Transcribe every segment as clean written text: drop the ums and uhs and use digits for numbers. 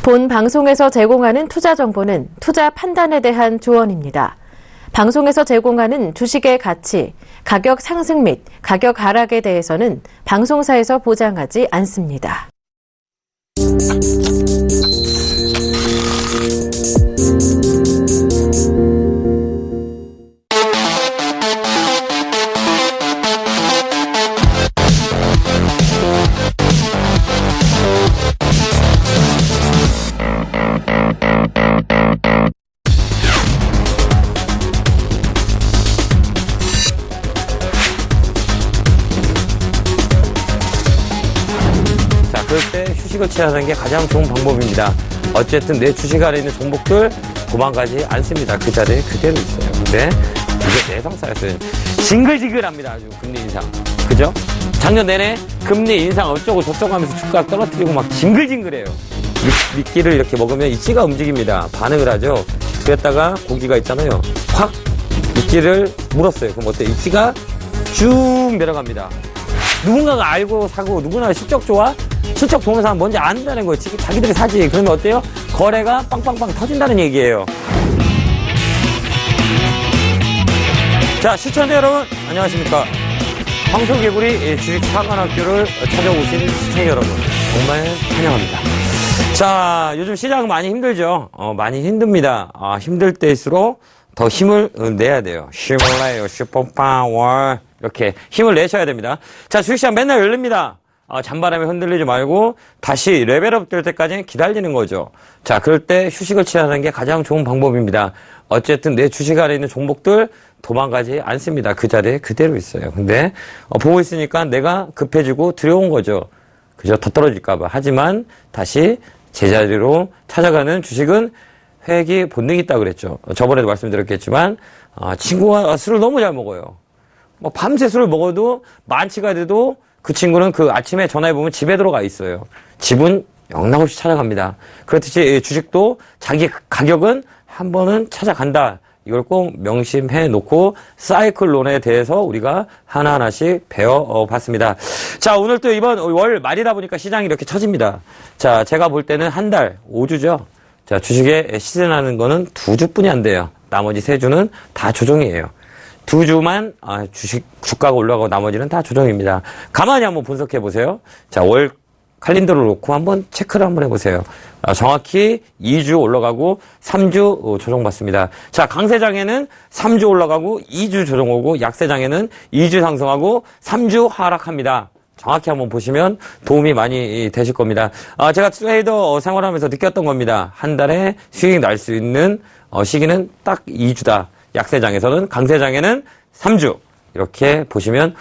본 방송에서 제공하는 투자 정보는 투자 판단에 대한 조언입니다. 방송에서 제공하는 주식의 가치, 가격 상승 및 가격 하락에 대해서는 방송사에서 보장하지 않습니다. 그럴 때 휴식을 취하는 게 가장 좋은 방법입니다. 어쨌든 내 주식 안에 있는 종목들 도망가지 않습니다. 그 자리에 그대로 있어요. 근데 이게 내성사였어요. 징글징글합니다. 아주 금리 인상. 그죠? 작년 내내 금리 인상 어쩌고 저쩌고 하면서 주가 떨어뜨리고 막 징글징글해요. 미끼를 이렇게 먹으면 이 찌가 움직입니다. 반응을 하죠. 그랬다가 고기가 있잖아요. 확 미끼를 물었어요. 그럼 어때요? 이 찌가 쭉 내려갑니다. 누군가가 알고 사고 누구나 실적 좋아? 실적 좋은 사람 뭔지 안다는 거예요. 자기들이 사지. 그러면 어때요? 거래가 빵빵빵 터진다는 얘기예요. 자, 시청자 여러분 안녕하십니까? 황소개구리 주식 사관학교를 찾아오신 시청자 여러분 정말 환영합니다. 자, 요즘 시장 많이 힘들죠? 많이 힘듭니다. 힘들 때일수록 더 힘을 내야 돼요. 힘을 내요. 슈퍼파워. 이렇게 힘을 내셔야 됩니다. 자, 주식시장 맨날 열립니다. 잔바람에 흔들리지 말고 다시 레벨업 될 때까지 기다리는 거죠. 자, 그럴 때 휴식을 취하는 게 가장 좋은 방법입니다. 어쨌든 내 주식 안에 있는 종목들 도망가지 않습니다. 그 자리에 그대로 있어요. 근데 보고 있으니까 내가 급해지고 두려운 거죠. 그죠? 더 떨어질까 봐. 하지만 다시 제자리로 찾아가는 주식은 회귀 본능이 있다고 그랬죠. 저번에도 말씀드렸겠지만 친구가 술을 너무 잘 먹어요. 밤새 술을 먹어도 만취가 돼도 그 친구는 그 아침에 전화해보면 집에 들어가 있어요. 집은 영락없이 찾아갑니다. 그렇듯이 주식도 자기 가격은 한 번은 찾아간다. 이걸 꼭 명심해 놓고 사이클론에 대해서 우리가 하나하나씩 배워봤습니다. 자, 오늘 또 이번 월 말이다 보니까 시장이 이렇게 처집니다. 자, 제가 볼 때는 한 달, 5주죠. 자, 주식에 시즌하는 거는 2주뿐이 안 돼요. 나머지 3주는 다 조정이에요. 2주만 주가가 올라가고 나머지는 다 조정입니다. 가만히 한번 분석해 보세요. 자, 월 칼린더를 놓고 한번 체크를 한번 해보세요. 정확히 2주 올라가고 3주 조정받습니다. 자, 강세장에는 3주 올라가고 2주 조정 오고 약세장에는 2주 상승하고 3주 하락합니다. 정확히 한번 보시면 도움이 많이 되실 겁니다. 제가 트레이더 생활하면서 느꼈던 겁니다. 한 달에 수익 날 수 있는 시기는 딱 2주다. 약세장에서는 강세장에는 3주 이렇게 보시면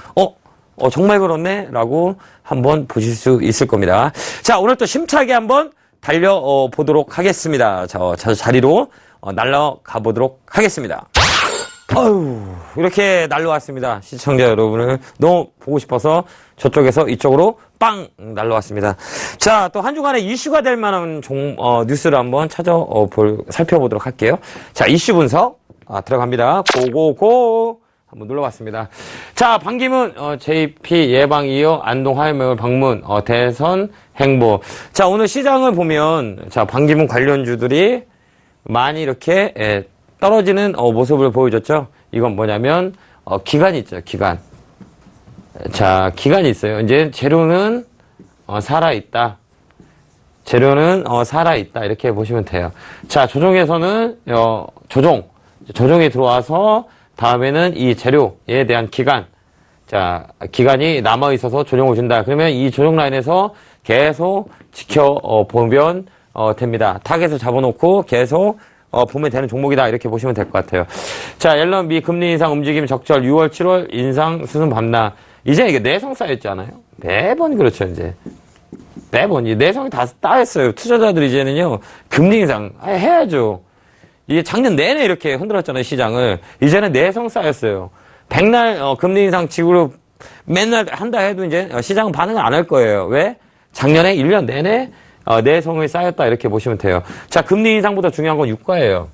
정말 그렇네 라고 한번 보실 수 있을 겁니다. 자, 오늘 또 힘차게 한번 달려보도록 하겠습니다. 자, 자리로 날아가 보도록 하겠습니다. 이렇게 날라왔습니다. 시청자 여러분을 너무 보고 싶어서 저쪽에서 이쪽으로 빵 날라왔습니다. 자, 또 한 주간에 이슈가 될 만한 뉴스를 한번 살펴보도록 할게요. 자, 이슈 분석 들어갑니다. 고고고 한번 눌러봤습니다. 자, 반기문 JP 예방 이어 안동 화해명을 방문 대선 행보. 자, 오늘 시장을 보면 자, 반기문 관련주들이 많이 이렇게 떨어지는 모습을 보여줬죠. 이건 뭐냐면 기간이 있죠. 기간. 자, 기간이 있어요. 이제 재료는 살아있다. 재료는 살아있다. 이렇게 보시면 돼요. 자, 조정에서는 조정이 들어와서 다음에는 이 재료에 대한 기간. 자, 기간이 남아있어서 조정을 준다. 그러면 이 조정 라인에서 계속 지켜보면 됩니다. 타겟을 잡아놓고 계속 보면 되는 종목이다. 이렇게 보시면 될 것 같아요. 자, 옐런 미 금리 인상 움직임 적절 6월, 7월 인상 수순 밤낮. 이제 이게 내성 쌓였잖아요. 매번 그렇죠, 이제. 매번. 이 내성이 다 쌓였어요. 투자자들이 이제는요, 금리 인상 해야죠. 이게 작년 내내 이렇게 흔들었잖아요, 시장을. 이제는 내성 쌓였어요. 백날 금리 인상 직으로 맨날 한다 해도 이제 시장은 반응을 안 할 거예요. 왜? 작년에 1년 내내 내성이 쌓였다 이렇게 보시면 돼요. 자, 금리 인상보다 중요한 건 유가예요.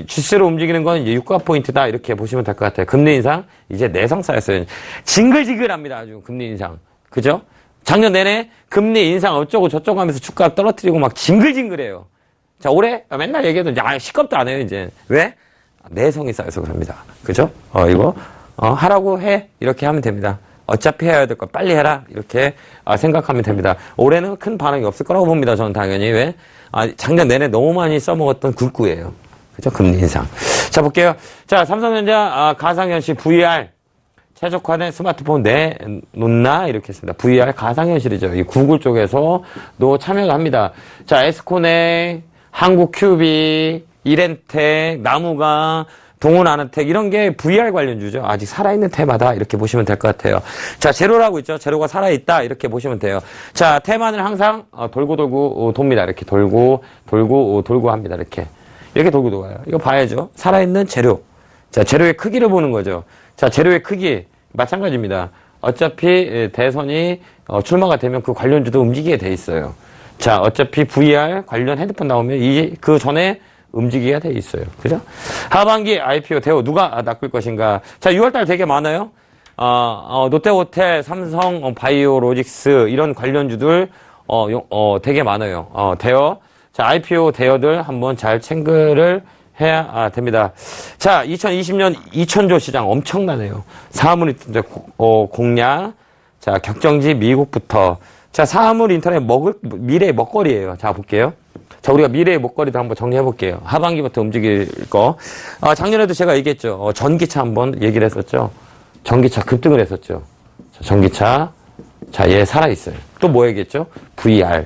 주세로 움직이는 건 이제 유가 포인트다 이렇게 보시면 될 것 같아요. 금리 인상 이제 내성 쌓였어요. 징글징글합니다. 아주 금리 인상. 그죠? 작년 내내 금리 인상 어쩌고 저쩌고 하면서 주가 떨어뜨리고 막 징글징글해요. 자, 올해 맨날 얘기해도 시겁도 안 해요, 이제. 왜? 내성이 쌓여서 그럽니다. 그죠? 이거, 하라고 해. 이렇게 하면 됩니다. 어차피 해야 될 거 빨리 해라. 이렇게 생각하면 됩니다. 올해는 큰 반응이 없을 거라고 봅니다. 저는 당연히. 왜? 작년 내내 너무 많이 써먹었던 굴구예요. 그죠? 금리 인상. 자, 볼게요. 자, 삼성전자 가상현실 VR. 최적화된 스마트폰 내놓나? 이렇게 했습니다. VR 가상현실이죠. 이 구글 쪽에서도 참여를 합니다. 자, 에스코넥, 한국큐비, 이렌텍, 나무가, 동훈아나텍 이런 게 VR 관련주죠. 아직 살아있는 테마다 이렇게 보시면 될 것 같아요. 자, 제로라고 있죠. 제로가 살아있다 이렇게 보시면 돼요. 자, 테마는 항상 돌고 돕니다. 이렇게 돌고 합니다. 이렇게 돌고 돌아요. 이거 봐야죠. 살아있는 재료. 자, 재료의 크기를 보는 거죠. 자, 재료의 크기 마찬가지입니다. 어차피 대선이 출마가 되면 그 관련주도 움직이게 돼 있어요. 자, 어차피 VR 관련 핸드폰 나오면 그 전에 움직이게 돼 있어요. 그죠? 하반기 IPO 대우 누가 낚을 것인가? 자, 6월달 되게 많아요. 롯데호텔, 삼성, 바이오로직스 이런 관련주들 되게 많아요. 자, IPO 대여들 한번 잘 챙그를 해야 됩니다. 자, 2020년 2천조 시장 엄청나네요. 사물 공략. 자, 격정지 미국부터. 자, 사물 인터넷 미래의 먹거리예요. 자, 볼게요. 자, 우리가 미래의 먹거리도 한번 정리해 볼게요. 하반기부터 움직일 거. 작년에도 제가 얘기했죠. 전기차 한번 얘기를 했었죠. 전기차 급등을 했었죠. 자, 전기차. 자, 얘 살아있어요. 또 뭐 얘기했죠? VR.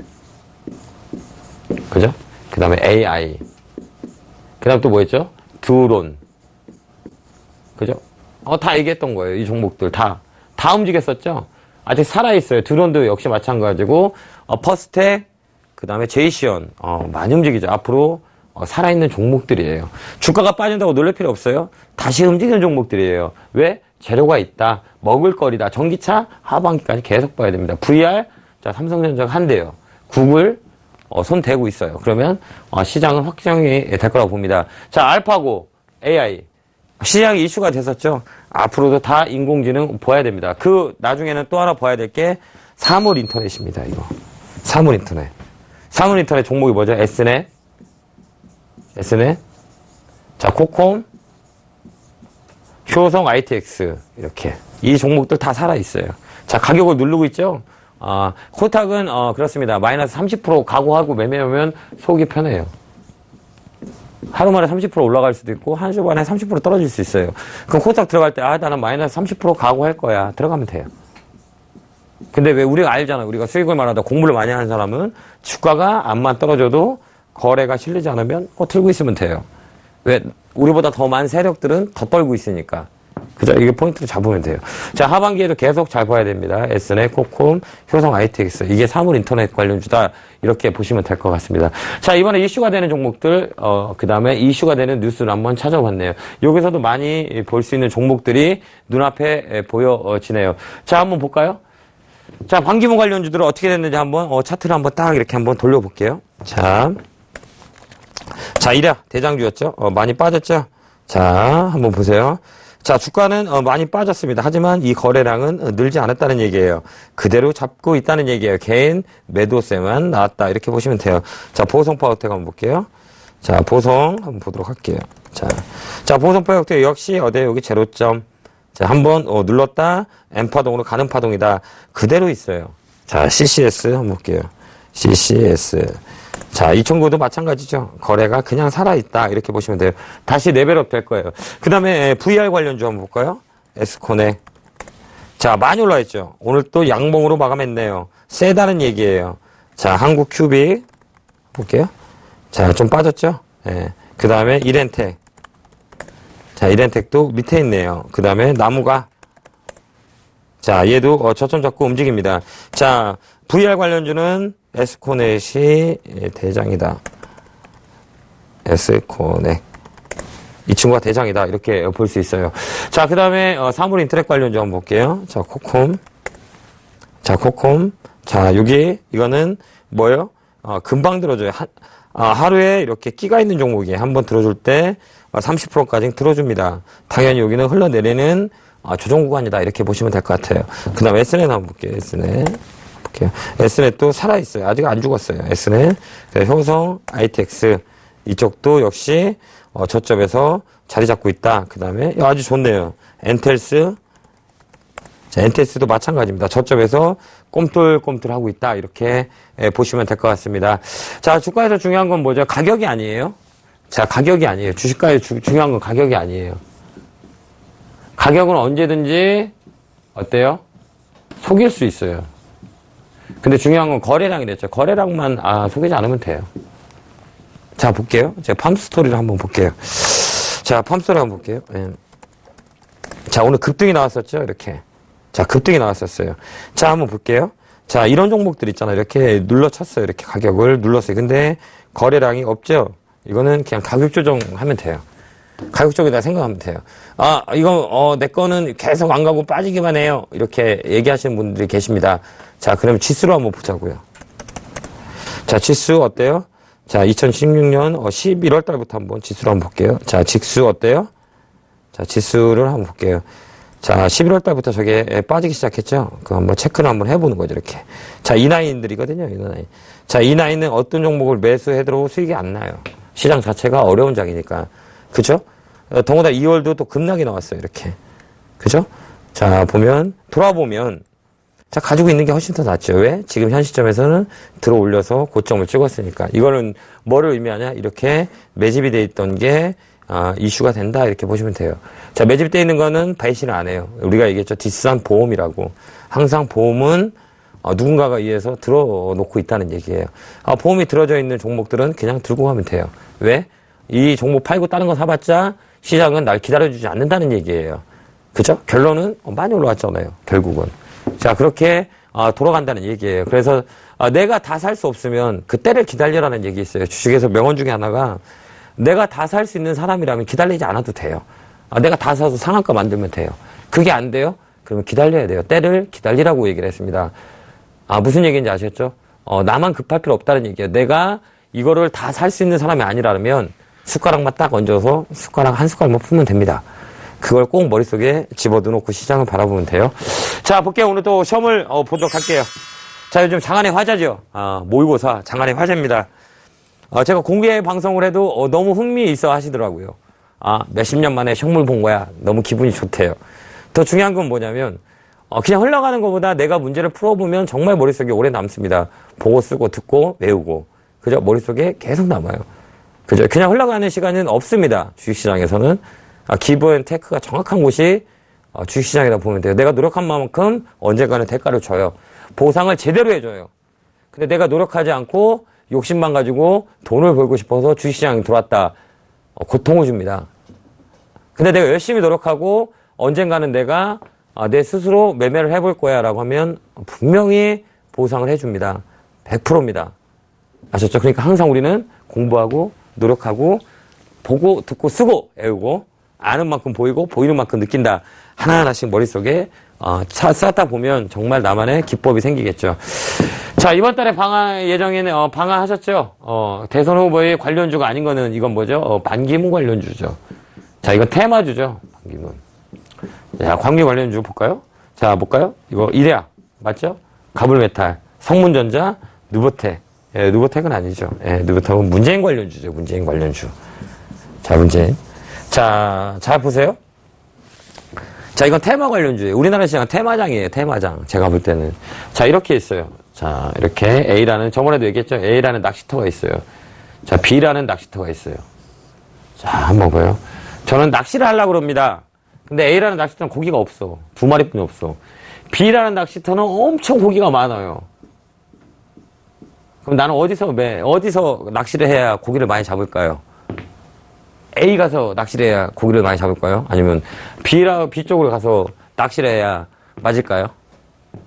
그죠? 그 다음에 AI. 그 다음 또 뭐 했죠? 드론. 그죠? 다 얘기했던 거예요. 이 종목들 다 움직였었죠? 아직 살아있어요. 드론도 역시 마찬가지고, 퍼스텍, 그 다음에 제이시언, 많이 움직이죠. 앞으로, 살아있는 종목들이에요. 주가가 빠진다고 놀랄 필요 없어요. 다시 움직이는 종목들이에요. 왜? 재료가 있다. 먹을거리다. 전기차 하반기까지 계속 봐야 됩니다. VR, 자, 삼성전자가 한대요. 구글, 손 대고 있어요. 그러면, 시장은 확정이 될 거라고 봅니다. 자, 알파고, AI. 시장이 이슈가 됐었죠. 앞으로도 다 인공지능 봐야 됩니다. 나중에는 또 하나 봐야 될 게 사물 인터넷입니다. 이거. 사물 인터넷. 사물 인터넷 종목이 뭐죠? S넷. 자, 코콤. 효성 ITX. 이렇게. 이 종목들 다 살아있어요. 자, 가격을 누르고 있죠? 코탁은, 그렇습니다. 마이너스 30% 각오하고 매매하면 속이 편해요. 하루 만에 30% 올라갈 수도 있고, 한 주 만에 30% 떨어질 수 있어요. 그럼 코탁 들어갈 때, 나는 마이너스 30% 각오할 거야. 들어가면 돼요. 근데 왜 우리가 알잖아요. 우리가 수익을 말하다 공부를 많이 하는 사람은 주가가 암만 떨어져도 거래가 실리지 않으면 들고 있으면 돼요. 왜? 우리보다 더 많은 세력들은 더 떨고 있으니까. 그죠? 이게 포인트를 잡으면 돼요. 자, 하반기에도 계속 잘 봐야 됩니다. S넷, 코콤, 효성 ITX. 이게 사물 인터넷 관련주다. 이렇게 보시면 될 것 같습니다. 자, 이번에 이슈가 되는 종목들, 그 다음에 이슈가 되는 뉴스를 한번 찾아봤네요. 여기서도 많이 볼 수 있는 종목들이 눈앞에 보여지네요. 자, 한번 볼까요? 자, 반기문 관련주들은 어떻게 됐는지 한번, 차트를 한번 딱 이렇게 한번 돌려볼게요. 자, 이랴 대장주였죠? 많이 빠졌죠? 자, 한번 보세요. 자, 주가는 많이 빠졌습니다. 하지만 이 거래량은 늘지 않았다는 얘기예요. 그대로 잡고 있다는 얘기예요. 개인 매도세만 나왔다. 이렇게 보시면 돼요. 자, 보성 파워텍 한번 볼게요. 자, 보성 한번 보도록 할게요. 자, 보성 파워텍 역시 여기 제로점. 자, 한번 눌렀다. M파동으로 가는 파동이다. 그대로 있어요. 자, CCS 한번 볼게요. CCS. 자, 2009도 마찬가지죠. 거래가 그냥 살아있다. 이렇게 보시면 돼요. 다시 레벨업 될 거예요. 그 다음에 VR 관련주 한번 볼까요? 에스코넥. 자, 많이 올라있죠. 오늘 또 양봉으로 마감했네요. 세다는 얘기예요. 자, 한국 큐빅. 볼게요. 자, 좀 빠졌죠? 예. 그 다음에 이렌텍. 자, 이렌텍도 밑에 있네요. 그 다음에 나무가. 자, 얘도 저점 잡고 움직입니다. 자, VR 관련주는 에스코넷이 대장이다. 에스코넷. 이 친구가 대장이다. 이렇게 볼 수 있어요. 자, 그 다음에 사물 인터넷 관련주 한번 볼게요. 자, 코콤. 자, 이거는 뭐예요? 금방 들어줘요. 하루에 이렇게 끼가 있는 종목이 한번 들어줄 때 30%까지 들어줍니다. 당연히 여기는 흘러내리는 조정 구간이다. 이렇게 보시면 될 것 같아요. 그 다음에 S넷 한번 볼게요. S넷. 볼게요. S넷 또 살아있어요. 아직 안 죽었어요. S넷. 효성, ITX. 이쪽도 역시, 저점에서 자리 잡고 있다. 그 다음에, 아주 좋네요. 엔텔스. 자, 엔텔스도 마찬가지입니다. 저점에서 꼼틀꼼틀 하고 있다. 이렇게 보시면 될 것 같습니다. 자, 주가에서 중요한 건 뭐죠? 가격이 아니에요. 자, 가격이 아니에요. 주식가에 중요한 건 가격이 아니에요. 가격은 언제든지, 어때요? 속일 수 있어요. 근데 중요한 건 거래량이랬죠. 거래량만, 속이지 않으면 돼요. 자, 볼게요. 제가 팜스토리를 한번 볼게요. 자, 팜스토리 한번 볼게요. 예. 자, 오늘 급등이 나왔었죠? 이렇게. 자, 급등이 나왔었어요. 자, 한번 볼게요. 자, 이런 종목들 있잖아요. 이렇게 눌러쳤어요. 이렇게 가격을 눌렀어요. 근데 거래량이 없죠? 이거는 그냥 가격 조정하면 돼요. 가격 쪽에다 생각하면 돼요. 내 거는 계속 안 가고 빠지기만 해요. 이렇게 얘기하시는 분들이 계십니다. 자, 그러면 지수로 한번 보자고요. 자, 지수 어때요? 자, 2016년 11월 달부터 한번 지수로 한번 볼게요. 자, 직수 어때요? 자, 지수를 한번 볼게요. 자, 11월 달부터 저게 빠지기 시작했죠? 그거 한번 체크를 한번 해보는 거죠, 이렇게. 자, 이나인들이거든요, 이나인. 자, 이나인은 어떤 종목을 매수해도 수익이 안 나요. 시장 자체가 어려운 장이니까. 그죠? 더군다나 2월도 또 급락이 나왔어요, 이렇게. 그죠? 자, 돌아보면, 자, 가지고 있는 게 훨씬 더 낫죠. 왜? 지금 현 시점에서는 들어 올려서 고점을 찍었으니까. 이거는 뭐를 의미하냐? 이렇게 매집이 돼 있던 게, 이슈가 된다. 이렇게 보시면 돼요. 자, 매집되어 있는 거는 배신을 안 해요. 우리가 얘기했죠. 뒷산 보험이라고. 항상 보험은, 누군가가 의해서 들어놓고 있다는 얘기예요. 보험이 들어져 있는 종목들은 그냥 들고 가면 돼요. 왜? 이 종목 팔고 다른 거 사봤자 시장은 날 기다려주지 않는다는 얘기예요. 그죠? 결론은 많이 올라왔잖아요. 결국은. 자, 그렇게 돌아간다는 얘기예요. 그래서 내가 다 살 수 없으면 그때를 기다려라는 얘기 있어요. 주식에서 명언 중에 하나가 내가 다 살 수 있는 사람이라면 기다리지 않아도 돼요. 내가 다 사서 상한가 만들면 돼요. 그게 안 돼요? 그러면 기다려야 돼요. 때를 기다리라고 얘기를 했습니다. 무슨 얘기인지 아셨죠? 나만 급할 필요 없다는 얘기예요. 내가 이거를 다 살 수 있는 사람이 아니라면 숟가락만 딱 얹어서 숟가락 한 숟갈만 풀면 됩니다. 그걸 꼭 머릿속에 집어넣고 시장을 바라보면 돼요. 자, 볼게요. 오늘 또 시험을 보도록 할게요. 자, 요즘 장안의 화제죠. 모의고사 장안의 화제입니다. 제가 공개 방송을 해도 너무 흥미 있어 하시더라고요. 몇십 년 만에 시험을 본 거야. 너무 기분이 좋대요. 더 중요한 건 뭐냐면 그냥 흘러가는 것보다 내가 문제를 풀어보면 정말 머릿속에 오래 남습니다. 보고 쓰고 듣고 외우고. 그죠? 머릿속에 계속 남아요. 그죠? 그냥 흘러가는 시간은 없습니다. 주식시장에서는. 기브앤테크가 정확한 곳이 주식시장이라고 보면 돼요. 내가 노력한 만큼 언젠가는 대가를 줘요. 보상을 제대로 해줘요. 근데 내가 노력하지 않고 욕심만 가지고 돈을 벌고 싶어서 주식시장에 들어왔다. 고통을 줍니다. 근데 내가 열심히 노력하고 언젠가는 내가 내 스스로 매매를 해볼 거야 라고 하면 분명히 보상을 해줍니다. 100%입니다. 아셨죠? 그러니까 항상 우리는 공부하고 노력하고 보고 듣고 쓰고 외우고 아는 만큼 보이고 보이는 만큼 느낀다. 하나하나씩 머릿속에 쌓다 보면 정말 나만의 기법이 생기겠죠. 자, 이번 달에 방한 예정에는 방한하셨죠? 대선 후보의 관련주가 아닌 거는 이건 뭐죠? 반기문 관련주죠. 자, 이건 테마주죠. 반기문. 자, 광기 관련주 볼까요? 자, 볼까요? 이거 이레아 맞죠? 가불메탈, 성문전자, 누보텍. 누보텍은 아니죠. 누보텍은 문재인 관련주죠. 문재인 관련주. 자, 문재인. 자, 잘 보세요. 자, 이건 테마 관련주예요. 우리나라 시장은 테마장이에요. 테마장. 제가 볼 때는. 자, 이렇게 있어요. 자, 이렇게 A라는, 저번에도 얘기했죠. A라는 낚시터가 있어요. 자, B라는 낚시터가 있어요. 자, 한번 봐요. 저는 낚시를 하려고 그럽니다. 근데 A라는 낚시터는 고기가 없어. 2마리뿐이 없어. B라는 낚시터는 엄청 고기가 많아요. 그럼 나는 어디서 낚시를 해야 고기를 많이 잡을까요? A 가서 낚시를 해야 고기를 많이 잡을까요? 아니면 B 쪽으로 가서 낚시를 해야 맞을까요?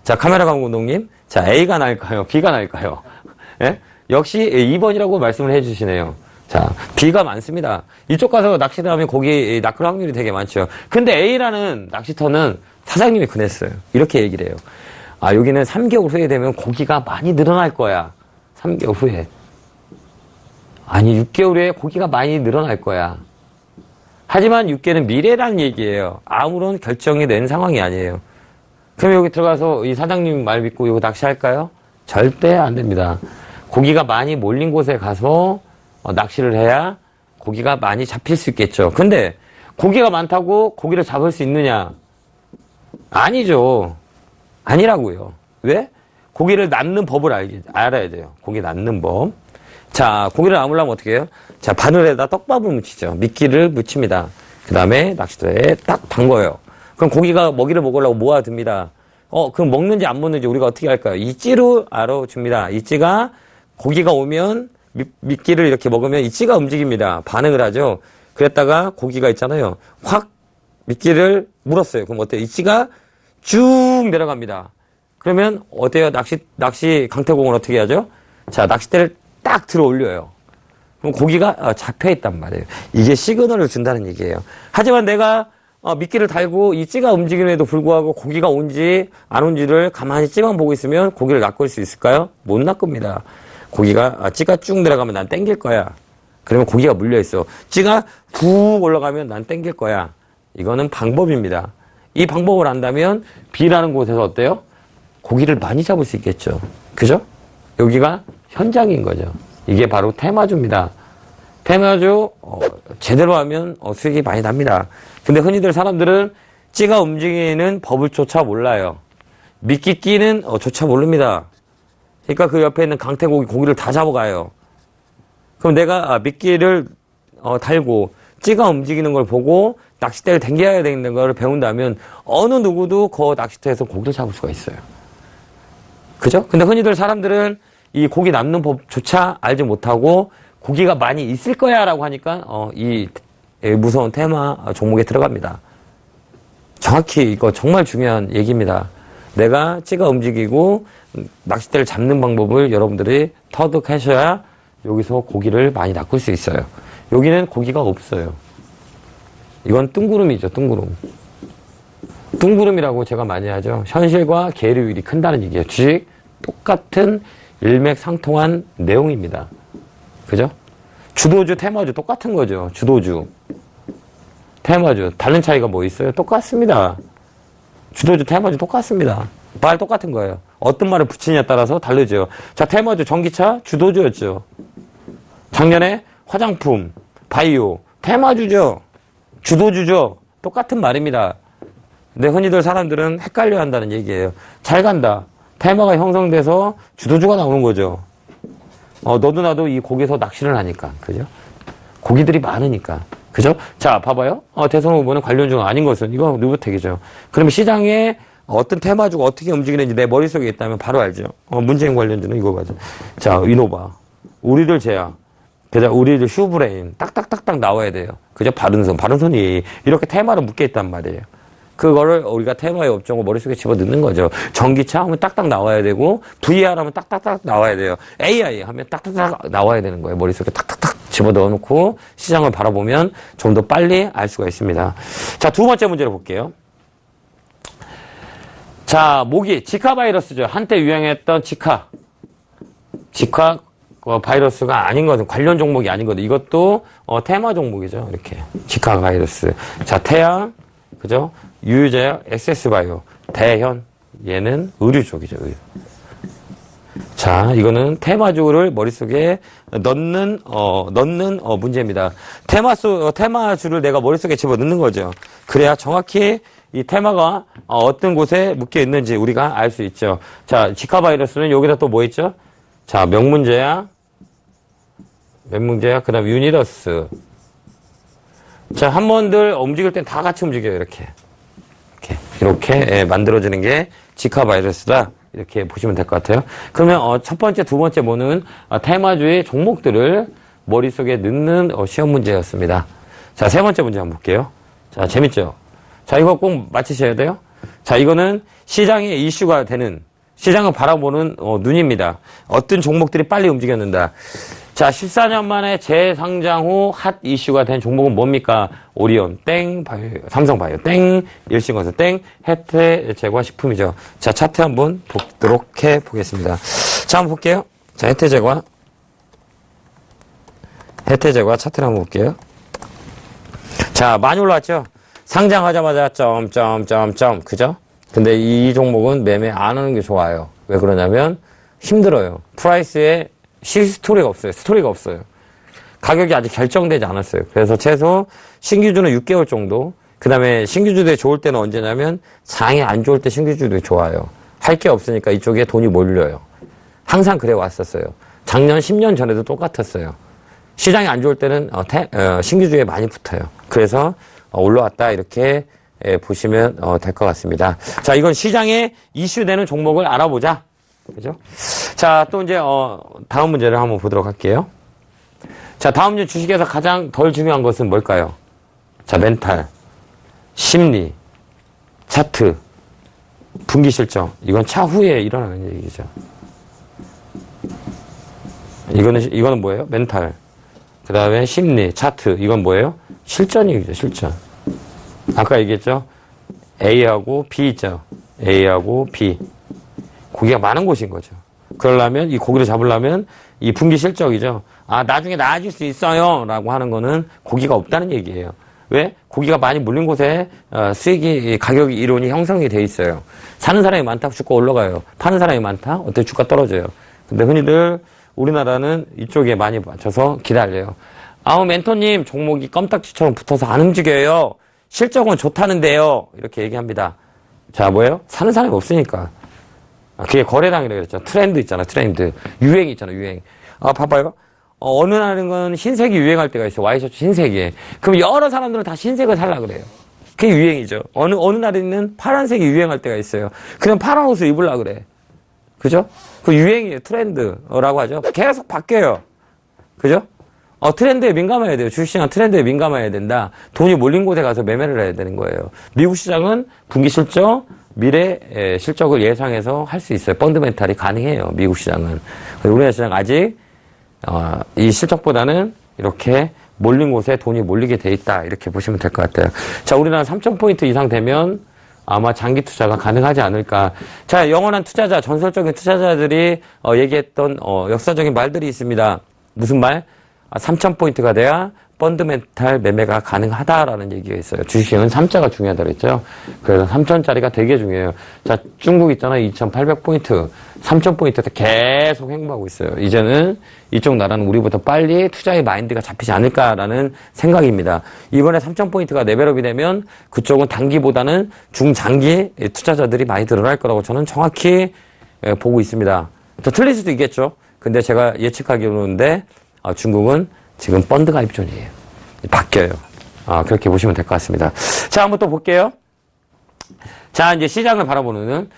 자, 카메라 감독님. 자, A가 나을까요? B가 나을까요? 예? 역시 2번이라고 말씀을 해주시네요. 자, B가 많습니다. 이쪽 가서 낚시를 하면 고기 낚을 확률이 되게 많죠. 근데 A라는 낚시터는 사장님이 그랬어요. 이렇게 얘기를 해요. 여기는 3개월 후에 되면 고기가 많이 늘어날 거야. 3개월 후에. 아니, 6개월 후에 고기가 많이 늘어날 거야. 하지만 6개월은 미래라는 얘기예요. 아무런 결정이 된 상황이 아니에요. 그럼 여기 들어가서 이 사장님 말 믿고 이거 낚시할까요? 절대 안 됩니다. 고기가 많이 몰린 곳에 가서 낚시를 해야 고기가 많이 잡힐 수 있겠죠. 근데 고기가 많다고 고기를 잡을 수 있느냐? 아니죠. 아니라고요. 왜? 고기를 낳는 법을 알아야 돼요. 고기 낳는 법. 자, 고기를 낳으려면 어떻게 해요? 자, 바늘에다 떡밥을 묻히죠. 미끼를 묻힙니다. 그 다음에 낚싯대에 딱 담궈요. 그럼 고기가 먹이를 먹으려고 모아듭니다. 그럼 먹는지 안 먹는지 우리가 어떻게 할까요? 이찌로 알아줍니다. 이찌가 고기가 오면 미끼를 이렇게 먹으면 이찌가 움직입니다. 반응을 하죠. 그랬다가 고기가 있잖아요. 확 미끼를 물었어요. 그럼 어때요? 이찌가 쭉 내려갑니다. 그러면 어때요? 낚시 강태공은 어떻게 하죠? 자, 낚싯대를 딱 들어 올려요. 그럼 고기가 잡혀있단 말이에요. 이게 시그널을 준다는 얘기예요. 하지만 내가 미끼를 달고 이 찌가 움직임에도 불구하고 고기가 온지 안 온지를 가만히 찌만 보고 있으면 고기를 낚을 수 있을까요? 못 낚습니다. 고기가 찌가 쭉 내려가면 난 땡길 거야. 그러면 고기가 물려있어. 찌가 푹 올라가면 난 땡길 거야. 이거는 방법입니다. 이 방법을 안다면 B라는 곳에서 어때요? 고기를 많이 잡을 수 있겠죠. 그죠? 여기가 현장인 거죠. 이게 바로 테마주입니다. 테마주 제대로 하면 수익이 많이 납니다. 근데 흔히들 사람들은 찌가 움직이는 법을 조차 몰라요. 미끼 끼는 조차 모릅니다. 그러니까 그 옆에 있는 강태고기 고기를 다 잡아가요. 그럼 내가 미끼를 달고 찌가 움직이는 걸 보고 낚싯대를 당겨야 되는 걸 배운다면 어느 누구도 그 낚싯대에서 고기를 잡을 수가 있어요. 그죠? 근데 흔히들 사람들은 이 고기 남는 법조차 알지 못하고 고기가 많이 있을 거야 라고 하니까 이 무서운 테마 종목에 들어갑니다. 정확히 이거 정말 중요한 얘기입니다. 내가 찌가 움직이고 낚싯대를 잡는 방법을 여러분들이 터득하셔야 여기서 고기를 많이 낚을 수 있어요. 여기는 고기가 없어요. 이건 뜬구름이죠. 뜬구름. 뜬구름이라고 제가 많이 하죠. 현실과 계류율이 큰다는 얘기예요. 주식 똑같은 일맥상통한 내용입니다. 그죠? 주도주, 테마주 똑같은 거죠. 주도주, 테마주. 다른 차이가 뭐 있어요? 똑같습니다. 주도주, 테마주 똑같습니다. 말 똑같은 거예요. 어떤 말을 붙이냐에 따라서 다르죠. 자, 테마주, 전기차, 주도주였죠. 작년에 화장품, 바이오, 테마주죠. 주도주죠. 똑같은 말입니다. 근데 흔히들 사람들은 헷갈려 한다는 얘기예요. 잘 간다. 테마가 형성돼서 주도주가 나오는 거죠. 너도 나도 이 고기에서 낚시를 하니까. 그죠? 고기들이 많으니까. 그죠? 자, 봐봐요. 대선 후보는 관련주가 아닌 것은 이거 누구택이죠. 그러면 시장에 어떤 테마주가 어떻게 움직이는지 내 머릿속에 있다면 바로 알죠. 문재인 관련주는 이거 가죠. 자, 이노바. 우리들 제약. 그죠? 우리들 휴브레인. 딱딱딱딱 나와야 돼요. 그죠? 바른손이 이렇게 테마로 묶여 있단 말이에요. 그거를 우리가 테마의 업종을 머릿속에 집어넣는 거죠. 전기차 하면 딱딱 나와야 되고, VR 하면 딱딱딱 나와야 돼요. AI 하면 딱딱딱 나와야 되는 거예요. 머릿속에 탁탁탁 집어넣어 놓고 시장을 바라보면 좀 더 빨리 알 수가 있습니다. 자, 두 번째 문제를 볼게요. 자, 모기, 지카 바이러스죠. 한때 유행했던 지카 바이러스가 아닌 것은 관련 종목이 아닌 거든. 이것도 테마 종목이죠. 이렇게 지카 바이러스. 자, 태양, 그죠? 유유제약, 엑세스바이오, 대현, 얘는 의류 쪽이죠. 의류. 자, 이거는 테마주를 머릿속에 넣는 문제입니다. 테마주를 내가 머릿속에 집어넣는 거죠. 그래야 정확히 이 테마가 어떤 곳에 묶여 있는지 우리가 알 수 있죠. 자, 지카 바이러스는 여기다 또 뭐 있죠? 자, 명문제약, 그 다음 유니더스. 자, 한 번들 움직일 땐 다 같이 움직여요. 이렇게 만들어지는 게 지카 바이러스다. 이렇게 보시면 될 것 같아요. 그러면 첫 번째, 두 번째 뭐는 테마주의 종목들을 머릿속에 넣는 시험 문제였습니다. 자, 세 번째 문제 한번 볼게요. 자, 재밌죠? 자, 이거 꼭 맞히셔야 돼요. 자, 이거는 시장의 이슈가 되는, 시장을 바라보는 눈입니다. 어떤 종목들이 빨리 움직였는다. 자, 14년 만에 재상장 후 핫 이슈가 된 종목은 뭡니까? 오리온, 땡, 삼성바이오, 땡, 일신건설, 땡, 혜태제과식품이죠. 자, 차트 한번 보도록 해보겠습니다. 자, 한번 볼게요. 자, 혜태제과 차트를 한번 볼게요. 자, 많이 올라왔죠? 상장하자마자 점점점점, 그죠? 근데 이 종목은 매매 안 하는 게 좋아요. 왜 그러냐면 힘들어요. 프라이스에 스토리가 없어요. 스토리가 없어요. 가격이 아직 결정되지 않았어요. 그래서 최소 신규주는 6개월 정도, 그 다음에 신규주들이 좋을 때는 언제냐면 장이 안 좋을 때 신규주들이 좋아요. 할 게 없으니까 이쪽에 돈이 몰려요. 항상 그래 왔었어요. 작년 10년 전에도 똑같았어요. 시장이 안 좋을 때는 신규주에 많이 붙어요. 그래서 올라왔다 이렇게 보시면 될 것 같습니다. 자, 이건 시장에 이슈되는 종목을 알아보자. 그죠? 자, 또 이제 다음 문제를 한번 보도록 할게요. 자, 다음 주 주식에서 가장 덜 중요한 것은 뭘까요? 자, 멘탈, 심리, 차트, 분기 실적. 이건 차후에 일어나는 얘기죠. 이거는 뭐예요? 멘탈. 그 다음에 심리, 차트. 이건 뭐예요? 실전 얘기죠, 실전. 아까 얘기했죠? A하고 B 있죠? A하고 B. 고기가 많은 곳인 거죠. 그러려면, 이 고기를 잡으려면, 이 분기 실적이죠. 아, 나중에 나아질 수 있어요. 라고 하는 거는 고기가 없다는 얘기예요. 왜? 고기가 많이 몰린 곳에, 가격이 이론이 형성이 돼 있어요. 사는 사람이 많다, 주가 올라가요. 파는 사람이 많다, 어때? 주가 떨어져요. 근데 흔히들 우리나라는 이쪽에 많이 맞춰서 기다려요. 멘토님, 종목이 껌딱지처럼 붙어서 안 움직여요. 실적은 좋다는데요. 이렇게 얘기합니다. 자, 뭐예요? 사는 사람이 없으니까. 그게 거래량이라고 그랬죠. 트렌드 있잖아, 트렌드. 유행 있잖아, 유행. 봐봐요. 어느 날은 건 흰색이 유행할 때가 있어. 와이셔츠 흰색이. 그럼 여러 사람들은 다 흰색을 살라 그래요. 그게 유행이죠. 어느 날에는 파란색이 유행할 때가 있어요. 그냥 파란 옷을 입으려 그래. 그죠? 그 유행이에요. 트렌드라고 하죠. 계속 바뀌어요. 그죠? 트렌드에 민감해야 돼요. 주식시장 트렌드에 민감해야 된다. 돈이 몰린 곳에 가서 매매를 해야 되는 거예요. 미국 시장은 분기 실적, 미래 실적을 예상해서 할 수 있어요. 펀드멘탈이 가능해요. 미국 시장은. 우리나라 시장 아직 이 실적보다는 이렇게 몰린 곳에 돈이 몰리게 돼 있다. 이렇게 보시면 될 것 같아요. 자, 우리나라 3,000포인트 이상 되면 아마 장기 투자가 가능하지 않을까. 자, 영원한 투자자, 전설적인 투자자들이 얘기했던 역사적인 말들이 있습니다. 무슨 말? 3,000포인트가 돼야 펀드멘탈 매매가 가능하다라는 얘기가 있어요. 주식시장은 3자가 중요하다고 그랬죠. 그래서 3,000짜리가 되게 중요해요. 자, 중국 있잖아요. 2,800포인트. 3,000포인트에서 계속 행보하고 있어요. 이제는 이쪽 나라는 우리보다 빨리 투자의 마인드가 잡히지 않을까라는 생각입니다. 이번에 3,000포인트가 레벨업이 되면 그쪽은 단기보다는 중장기 투자자들이 많이 늘어날 거라고 저는 정확히 보고 있습니다. 또 틀릴 수도 있겠죠. 근데 제가 예측하기로는데 중국은 지금 펀드 가입존이에요. 바뀌어요. 그렇게 보시면 될 것 같습니다. 자, 한번 또 볼게요. 자, 이제 시장을 바라보는,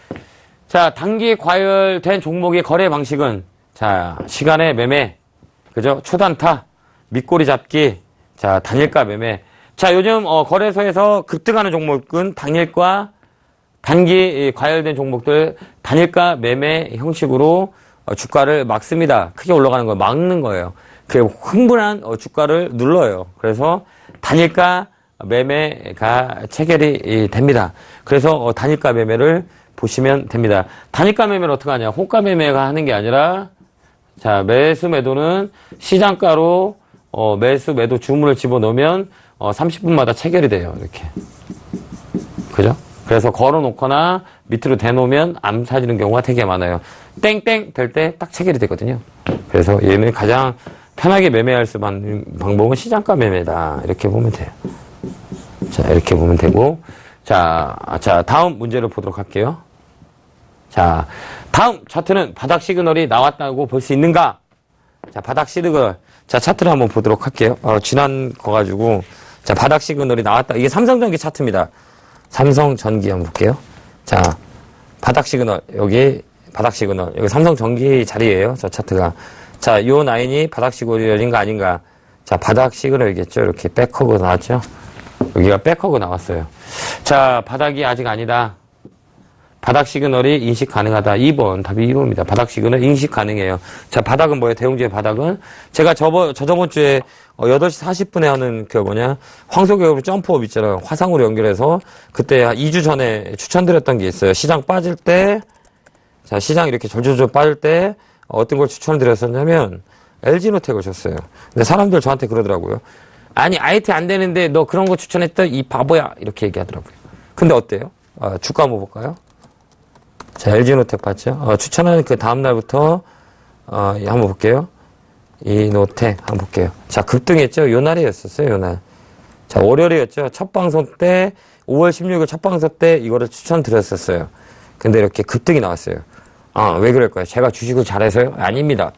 자, 단기 과열된 종목의 거래 방식은, 자, 시간의 매매, 그죠? 초단타, 밑꼬리 잡기, 자, 단일가 매매. 자, 요즘, 거래소에서 급등하는 종목은 단기 과열된 종목들, 단일가 매매 형식으로 주가를 막습니다. 크게 올라가는 걸 막는 거예요. 그 흥분한 주가를 눌러요. 그래서 단일가 매매가 체결이 됩니다. 그래서 단일가 매매를 보시면 됩니다. 단일가 매매를 어떻게 하냐? 호가 매매가 하는 게 아니라, 자, 매수 매도는 시장가로 매수 매도 주문을 집어넣으면 30분마다 체결이 돼요. 이렇게. 그죠? 그래서 걸어놓거나 밑으로 대놓으면 안 사지는 경우가 되게 많아요. 땡땡 될 때 딱 체결이 되거든요. 그래서 얘는 가장 편하게 매매할 수 있는 방법은 시장가 매매다. 이렇게 보면 돼요. 자, 이렇게 보면 되고. 자, 다음 문제를 보도록 할게요. 자, 다음 차트는 바닥 시그널이 나왔다고 볼 수 있는가? 자, 바닥 시그널. 자, 차트를 한번 보도록 할게요. 지난 거 가지고. 자, 바닥 시그널이 나왔다. 이게 삼성전기 차트입니다. 삼성전기 한번 볼게요. 자, 바닥 시그널. 여기 바닥 시그널. 여기 삼성전기 자리예요. 저 차트가. 자, 요 라인이 바닥 시그널인가 아닌가. 자, 바닥 시그널이겠죠. 이렇게 백허그 나왔죠. 여기가 백허그 나왔어요. 자, 바닥이 아직 아니다. 바닥 시그널이 인식 가능하다. 2번. 답이 2번입니다. 바닥 시그널 인식 가능해요. 자, 바닥은 뭐예요? 대웅주의 바닥은? 제가 저번 주에 8시 40분에 하는 황소개업 점프업 있잖아요. 화상으로 연결해서 그때 2주 전에 추천드렸던 게 있어요. 시장 빠질 때, 자, 시장 이렇게 절절절 빠질 때 어떤 걸 추천을 드렸었냐면 LG노텍을 줬어요. 근데 사람들 저한테 그러더라고요. 아니, IT 안 되는데 너 그런 거 추천했다? 이 바보야. 이렇게 얘기하더라고요. 근데 어때요? 주가 한번 볼까요? 자, LG노텍 봤죠? 추천하는 그 다음날부터, 한번 볼게요. 이노텍, 한번 볼게요. 자, 급등했죠? 요 날이었었어요, 요 날. 자, 월요일이었죠? 첫 방송 때, 5월 16일 첫 방송 때 이거를 추천드렸었어요. 근데 이렇게 급등이 나왔어요. 왜 그럴까요? 제가 주식을 잘해서요? 아닙니다.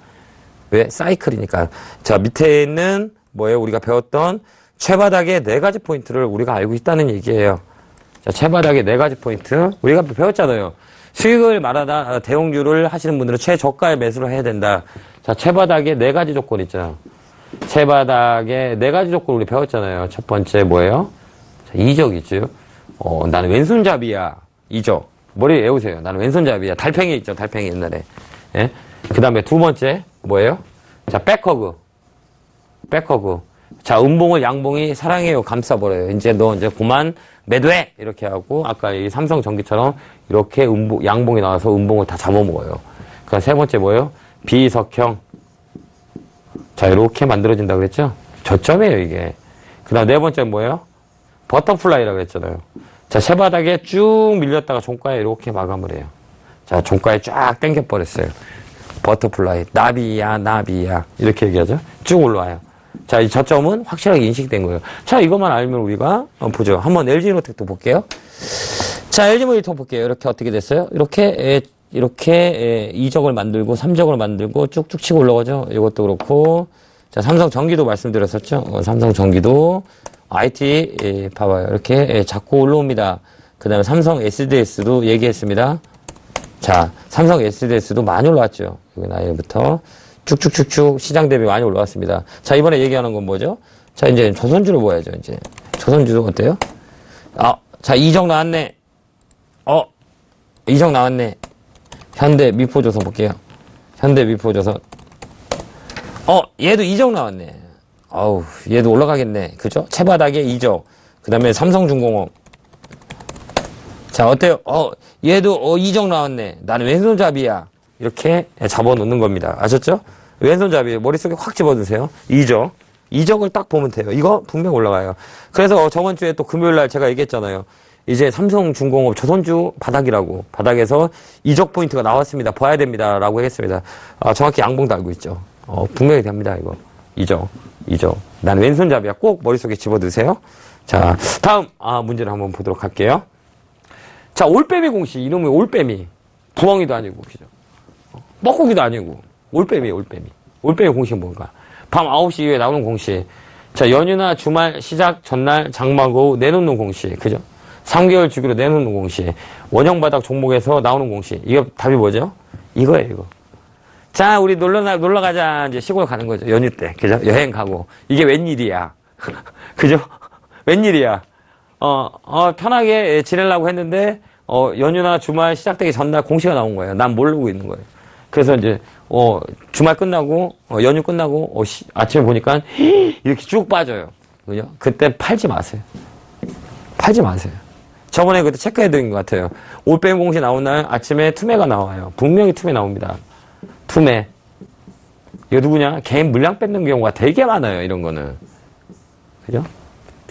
왜? 사이클이니까. 자, 밑에 있는 뭐예요? 우리가 배웠던 최바닥의 4가지 포인트를 우리가 알고 있다는 얘기예요. 자, 최바닥의 4가지 포인트. 우리가 배웠잖아요. 수익을 말하다 대형주를 하시는 분들은 최저가에 매수를 해야 된다. 자, 최바닥의 4가지 조건 있잖아요. 최바닥의 4가지 조건 우리 배웠잖아요. 첫 번째 뭐예요? 자, 이적이죠. 나는 왼손잡이야. 이적. 머리 외우세요. 나는 왼손잡이야. 달팽이 있죠. 달팽이 옛날에. 예? 그 다음에 두 번째 뭐예요? 자, 백허그. 백허그. 자, 음봉을 양봉이 사랑해요. 감싸버려요. 이제 그만 매도해! 이렇게 하고, 아까 이 삼성전기처럼 이렇게 양봉이 나와서 음봉을 다 잡아먹어요. 그 세 번째 뭐예요? 비석형. 자, 이렇게 만들어진다 그랬죠? 저점이에요, 이게. 그 다음 네 번째 뭐예요? 버터플라이라고 했잖아요. 자, 세바닥에 쭉 밀렸다가 종가에 이렇게 마감을 해요. 자, 종가에 쫙 당겨버렸어요. 버터플라이. 나비야. 이렇게 얘기하죠? 쭉 올라와요. 자, 이 저점은 확실하게 인식된 거예요. 자, 이것만 알면 우리가 보죠. 한번 LG노텍도 볼게요. 자, LG모니터 볼게요. 이렇게 어떻게 됐어요? 이렇게 이적을 만들고 3적을 만들고 쭉쭉 치고 올라가죠. 이것도 그렇고. 자, 삼성전기도 말씀드렸었죠. 삼성전기도 IT 봐봐요. 이렇게 자꾸 올라옵니다. 그 다음에 삼성 SDS도 얘기했습니다. 자, 삼성 SDS도 많이 올라왔죠. 여기 나이부터. 쭉쭉쭉쭉 시장 대비 많이 올라왔습니다. 자, 이번에 얘기하는 건 뭐죠? 자, 이제 조선주를 봐야죠, 이제. 조선주도 어때요? 자, 이적 나왔네. 이적 나왔네. 현대 미포조선 볼게요. 현대 미포조선. 얘도 이적 나왔네. 얘도 올라가겠네. 그죠? 채바닥에 이적. 그 다음에 삼성중공업. 자, 어때요? 얘도 이적 나왔네. 나는 왼손잡이야. 이렇게 잡아놓는 겁니다. 아셨죠? 왼손잡이 머릿속에 확 집어드세요. 이적을 딱 보면 돼요. 이거 분명 올라가요. 그래서 저번 주에 또 금요일날 제가 얘기했잖아요. 이제 삼성중공업 조선주 바닥이라고. 바닥에서 이적 포인트가 나왔습니다. 봐야 됩니다. 라고 했습니다. 정확히 양봉도 알고 있죠. 분명히 됩니다. 이거. 이적. 난 왼손잡이야. 꼭 머릿속에 집어드세요. 자, 다음 문제를 한번 보도록 할게요. 자, 올빼미 공시. 이놈의 올빼미. 부엉이도 아니고, 그죠? 뻐꾸기도 아니고. 올빼미. 올빼미 공시 뭔가. 밤 9시 이후에 나오는 공시. 자, 연휴나 주말 시작 전날 장막 오후 내놓는 공시. 그죠? 3개월 주기로 내놓는 공시. 원형 바닥 종목에서 나오는 공시. 이거 답이 뭐죠? 이거예요, 이거. 자, 우리 놀러 가자. 이제 시골 가는 거죠. 연휴 때. 그죠? 여행 가고. 이게 웬일이야. 그죠? 웬일이야. 편하게 지내려고 했는데, 연휴나 주말 시작되기 전날 공시가 나온 거예요. 난 모르고 있는 거예요. 그래서 이제, 주말 끝나고, 연휴 끝나고, 아침에 보니까, 이렇게 쭉 빠져요. 그죠? 그때 팔지 마세요. 저번에 그때 체크해드린 것 같아요. 올빼미 공시 나온 날 아침에 투매가 나와요. 분명히 투매 나옵니다. 투매. 이거 누구냐? 개인 물량 뺏는 경우가 되게 많아요, 이런 거는. 그죠?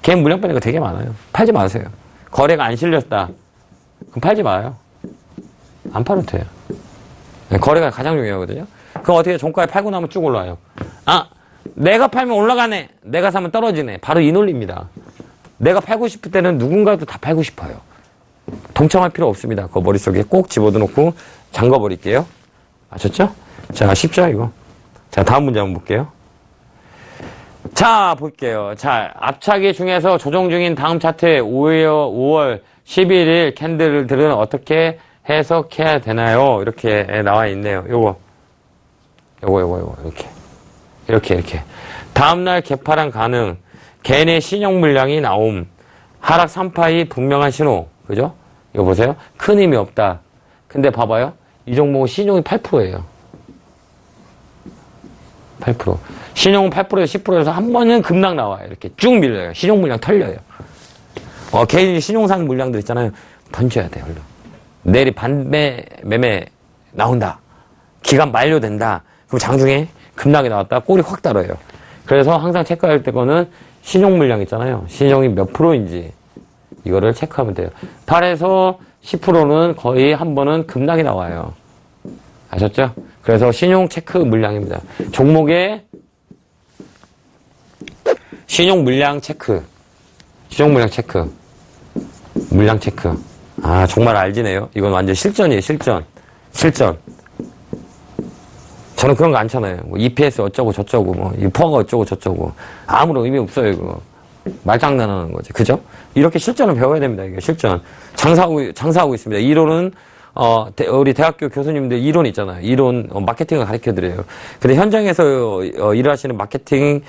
개인 물량 뺏는 거 되게 많아요. 팔지 마세요. 거래가 안 실렸다. 그럼 팔지 마요. 안 팔아도 돼요. 거래가 가장 중요하거든요. 그럼 어떻게 종가에 팔고 나면 쭉 올라와요. 내가 팔면 올라가네. 내가 사면 떨어지네. 바로 이 논리입니다. 내가 팔고 싶을 때는 누군가도 다 팔고 싶어요. 동참할 필요 없습니다. 그거 머릿속에 꼭 집어넣고 잠궈버릴게요. 아셨죠? 자, 쉽죠, 이거? 자, 다음 문제 한번 볼게요. 자, 볼게요. 자, 앞차기 중에서 조정 중인 다음 차트의 5월 11일 캔들들은 어떻게 해석해야 되나요? 이렇게 나와 있네요. 요거. 이렇게. 다음날 개파랑 가능. 개인의 신용 물량이 나옴. 하락 3파이 분명한 신호. 그죠? 이거 보세요. 큰 힘이 없다. 근데 봐봐요. 이 종목은 신용이 8%예요. 8%. 신용은 8%에서 10%에서 한 번은 급락 나와요. 이렇게 쭉 밀려요. 신용 물량 털려요. 개인이 신용상 물량들 있잖아요. 던져야 돼요, 얼른. 내일이 반매 매매 나온다. 기간 만료된다. 그럼 장중에 급락이 나왔다. 꼴이 확 달아요. 그래서 항상 체크할 때 거는 신용 물량 있잖아요. 신용이 몇 프로인지 이거를 체크하면 돼요. 8에서 10%는 거의 한 번은 급락이 나와요. 아셨죠? 그래서 신용 체크 물량입니다. 종목의 신용 물량 체크. 신용 물량 체크. 물량 체크. 아, 정말 알지네요. 이건 완전 실전이에요, 실전. 실전. 저는 그런 거 안 쳐놔요. 뭐 EPS 어쩌고 저쩌고, 뭐, 이 포화가 어쩌고 저쩌고. 아무런 의미 없어요, 이거. 말장난하는 거지. 그죠? 이렇게 실전을 배워야 됩니다, 이게 실전. 장사하고 있습니다. 이론은, 우리 대학교 교수님들 이론 있잖아요. 이론, 마케팅을 가르쳐 드려요. 근데 현장에서, 일을 하시는 마케팅,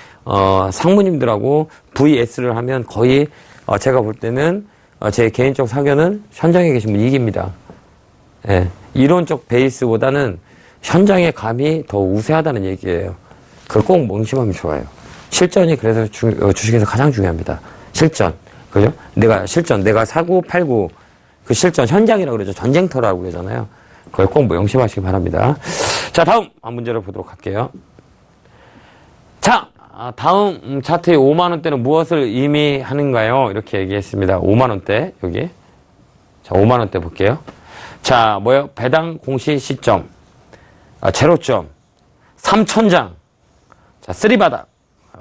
상무님들하고 VS를 하면 거의, 제가 볼 때는, 제 개인적 사견은 현장에 계신 분 이깁니다. 예. 이론적 베이스보다는 현장의 감이 더 우세하다는 얘기예요. 그걸 꼭 명심하면 좋아요. 실전이 그래서 주식에서 가장 중요합니다. 실전. 그죠? 내가 사고 팔고 그 실전 현장이라고 그러죠. 전쟁터라고 그러잖아요. 그걸 꼭 명심하시기 바랍니다. 자, 다음 문제를 보도록 할게요. 자, 다음 차트의 5만원대는 무엇을 의미하는가요? 이렇게 얘기했습니다. 5만원대, 여기. 자, 5만원대 볼게요. 자, 뭐요? 배당 공시 시점. 제로점. 3천장. 자, 쓰리바닥.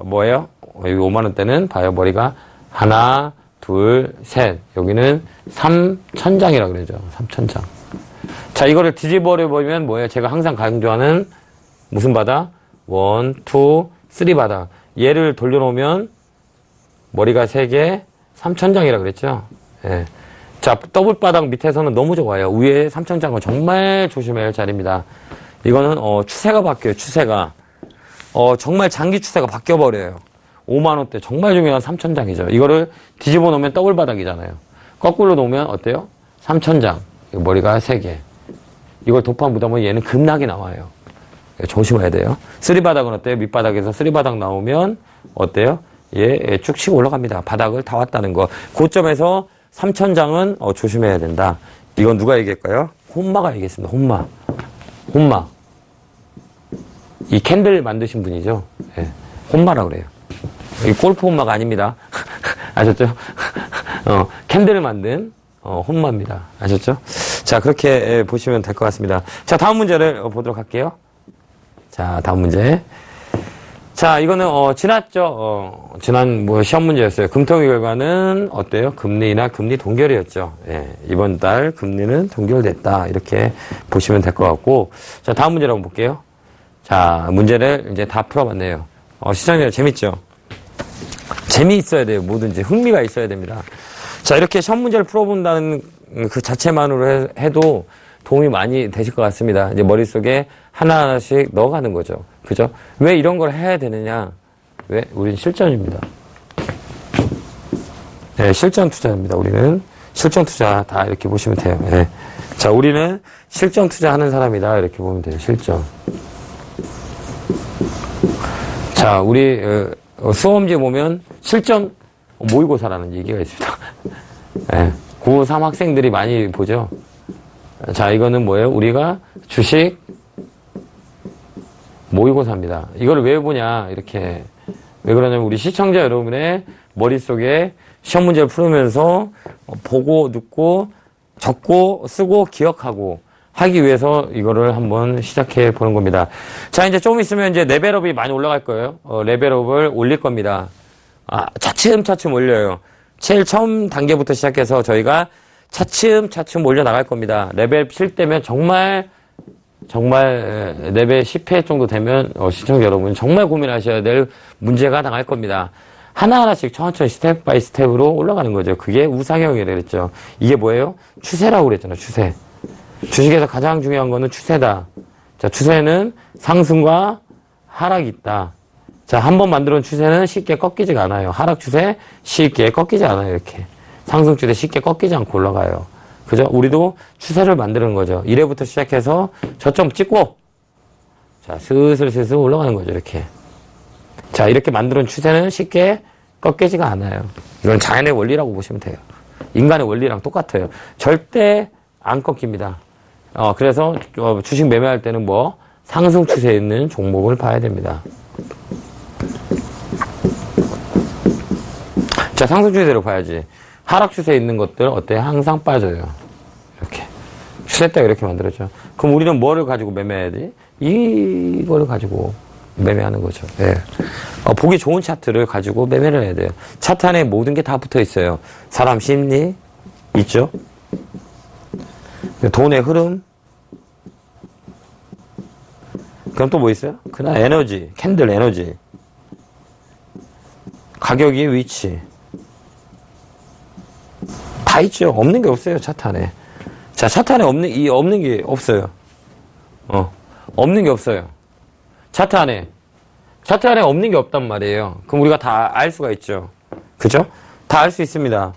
뭐예요? 여기 5만원대는 봐요. 머리가 하나, 둘, 셋. 여기는 3천장이라고 그러죠. 3천장. 자, 이거를 뒤집어려 보면 뭐예요? 제가 항상 강조하는 무슨 바닥? 1, 2, 3 바닥. 얘를 돌려놓으면 머리가 3개, 3천장이라고 그랬죠? 예. 자, 더블 바닥 밑에서는 너무 좋아요. 위에 3천장은 정말 조심해야 할 자리입니다. 이거는, 추세가 바뀌어요, 추세가. 정말 장기 추세가 바뀌어버려요. 5만원대 정말 중요한 3천장이죠. 이거를 뒤집어 놓으면 더블 바닥이잖아요. 거꾸로 놓으면 어때요? 3천장. 머리가 3개. 이걸 도파 묻으면 얘는 급락이 나와요. 조심해야 돼요. 3바닥은 어때요? 밑바닥에서 3바닥 나오면 어때요? 예, 쭉 치고 올라갑니다. 바닥을 다 왔다는 거. 고점에서 3천장은 조심해야 된다. 이건 누가 얘기할까요? 혼마가 얘기했습니다. 혼마. 이 캔들 만드신 분이죠. 예, 혼마라고 그래요. 이 골프 혼마가 아닙니다. 아셨죠? 캔들을 만든 혼마입니다. 아셨죠? 자, 그렇게 보시면 될 것 같습니다. 자, 다음 문제를 보도록 할게요. 자, 다음 문제. 자, 이거는 지났죠. 지난 시험 문제였어요. 금통위 결과는 어때요? 금리나 금리 동결이었죠. 예, 이번 달 금리는 동결됐다. 이렇게 보시면 될 것 같고. 자, 다음 문제를 한번 볼게요. 자, 문제를 이제 다 풀어봤네요. 시청자 재밌죠? 재미있어야 돼요. 뭐든지 흥미가 있어야 됩니다. 자, 이렇게 시험 문제를 풀어본다는 그 자체만으로 해도 도움이 많이 되실 것 같습니다. 이제 머릿속에 하나하나씩 넣어가는 거죠. 그죠? 왜 이런 걸 해야 되느냐? 왜? 우린 실전입니다. 네, 실전 투자입니다. 우리는 실전 투자 다 이렇게 보시면 돼요. 네. 자, 우리는 실전 투자하는 사람이다. 이렇게 보면 돼요. 실전. 자, 우리 수험지에 보면 실전 모의고사라는 얘기가 있습니다. 네, 고3 학생들이 많이 보죠. 자, 이거는 뭐예요? 우리가 주식 모의고사입니다. 이걸 왜 보냐, 이렇게. 왜 그러냐면, 우리 시청자 여러분의 머릿속에 시험 문제를 풀으면서 보고, 듣고, 적고, 쓰고, 기억하고 하기 위해서 이거를 한번 시작해 보는 겁니다. 자, 이제 조금 있으면 이제 레벨업이 많이 올라갈 거예요. 레벨업을 올릴 겁니다. 차츰차츰 올려요. 제일 처음 단계부터 시작해서 저희가 차츰차츰 올려나갈 겁니다. 레벨 7 되면 정말 레벨 10회 정도 되면 시청자 여러분 정말 고민하셔야 될 문제가 나갈 겁니다. 하나하나씩 천천히 스텝 바이 스텝으로 올라가는 거죠. 그게 우상향이라고 그랬죠. 이게 뭐예요? 추세라고 그랬잖아요. 추세. 주식에서 가장 중요한 거는 추세다. 자, 추세는 상승과 하락이 있다. 자, 한번 만들어놓은 추세는 쉽게 꺾이지가 않아요. 하락 추세 쉽게 꺾이지 않아요. 이렇게. 상승 추세 쉽게 꺾이지 않고 올라가요. 그죠? 우리도 추세를 만드는 거죠. 1회부터 시작해서 저점 찍고, 자, 슬슬 올라가는 거죠. 이렇게. 자, 이렇게 만들어놓은 추세는 쉽게 꺾이지가 않아요. 이건 자연의 원리라고 보시면 돼요. 인간의 원리랑 똑같아요. 절대 안 꺾입니다. 그래서 주식 매매할 때는 상승 추세에 있는 종목을 봐야 됩니다. 자, 상승 추세대로 봐야지. 하락 추세에 있는 것들 어때요? 항상 빠져요. 추세대가 이렇게 만들어져. 그럼 우리는 뭐를 가지고 매매해야 돼? 이거를 가지고 매매하는 거죠. 예. 보기 좋은 차트를 가지고 매매를 해야 돼요. 차트 안에 모든 게 다 붙어 있어요. 사람 심리 있죠. 돈의 흐름. 그럼 또 뭐 있어요? 그날 에너지, 캔들 에너지. 가격이 위치. 다 있죠. 없는 게 없어요. 차트 안에. 자, 차트 안에 없는 게 없어요. 없는 게 없어요. 차트 안에 없는 게 없단 말이에요. 그럼 우리가 다 알 수가 있죠. 그죠? 다 알 수 있습니다.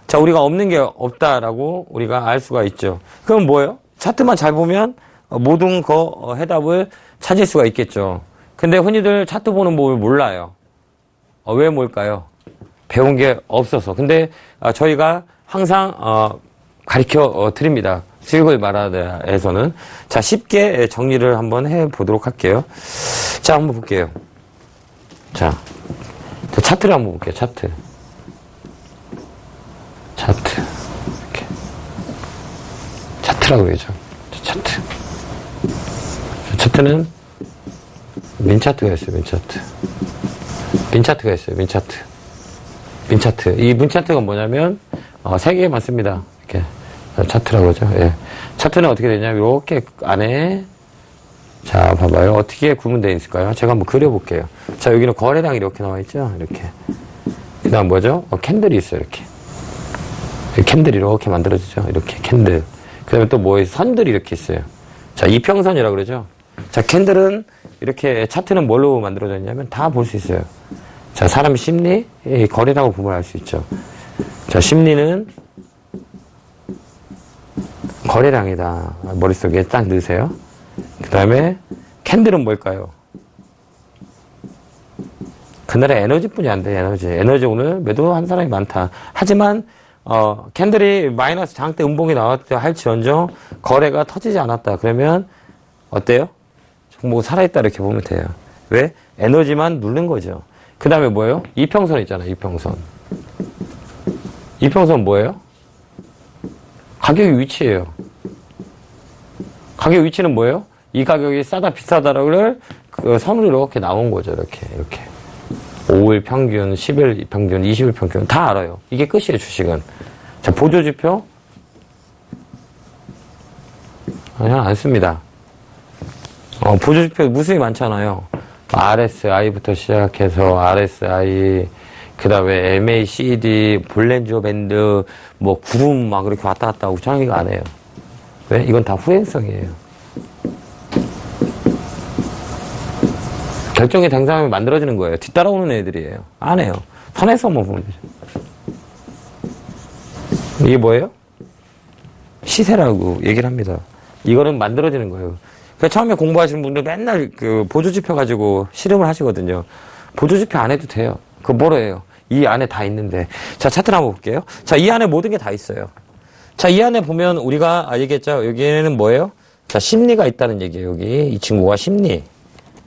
자, 우리가 없는 게 없다라고 우리가 알 수가 있죠. 그럼 뭐예요? 차트만 잘 보면 모든 해답을 찾을 수가 있겠죠. 근데 흔히들 차트 보는 법을 몰라요. 왜 뭘까요? 배운 게 없어서. 근데 저희가 항상 가르쳐 드립니다. 수익을 말하다에서는. 자, 쉽게 정리를 한번 해 보도록 할게요. 자, 한번 볼게요. 자, 차트를 한번 볼게요. 차트. 이렇게. 차트라고 그러죠. 차트. 차트는 민차트가 있어요. 민차트가 있어요. 민차트. 이 민차트가 뭐냐면 세 개에 많습니다. 이렇게 차트라고 그러죠. 예. 차트는 어떻게 되냐면 이렇게 안에 자 봐봐요. 어떻게 구분되어 있을까요? 제가 한번 그려볼게요. 자, 여기는 거래량이 이렇게 나와 있죠. 이렇게. 그 다음 뭐죠? 캔들이 있어요. 이렇게. 캔들이 이렇게 만들어지죠. 이렇게 캔들. 그 다음에 또 뭐 선들이 이렇게 있어요. 자, 이평선이라고 그러죠. 자, 캔들은 이렇게 차트는 뭘로 만들어져 있냐면 다 볼 수 있어요. 자, 사람 심리, 거래라고 구분할 수 있죠. 자, 심리는 거래량이다. 머릿속에 딱 넣으세요. 그 다음에 캔들은 뭘까요? 그날의 에너지뿐이 안 돼. 에너지 오늘 매도한 사람이 많다. 하지만 캔들이 마이너스 장대 음봉이 나왔다 할지언정 거래가 터지지 않았다. 그러면 어때요? 종목 살아있다 이렇게 보면 돼요. 왜? 에너지만 누른 거죠. 그 다음에 뭐예요? 이평선 있잖아요. 이평선 뭐예요? 가격의 위치예요. 가격 위치는 뭐예요? 이 가격이 싸다 비싸다를 그 선으로 이렇게 나온 거죠. 이렇게 5일 평균, 10일 평균, 20일 평균 다 알아요. 이게 끝이에요. 주식은. 자, 보조지표 그냥 안 씁니다. 보조지표 무수히 많잖아요. RSI부터 시작해서 RSI, 그 다음에 MACD, 볼렌저 밴드, 뭐 구름 막 그렇게 왔다 갔다 하고 정의가 안 해요. 왜? 이건 다 후행성이에요. 결정이 된 사람이 만들어지는 거예요. 뒤따라오는 애들이에요. 안 해요. 선에서만 보면 되죠. 이게 뭐예요? 시세라고 얘기를 합니다. 이거는 만들어지는 거예요. 처음에 공부하시는 분들 맨날 그 보조지표 가지고 실험을 하시거든요. 보조지표 안 해도 돼요. 그거 뭐로 해요? 이 안에 다 있는데. 자, 차트를 한번 볼게요. 자, 이 안에 모든 게 다 있어요. 자, 이 안에 보면 우리가 얘기했죠. 여기에는 뭐예요? 자, 심리가 있다는 얘기예요. 여기 이 친구가 심리.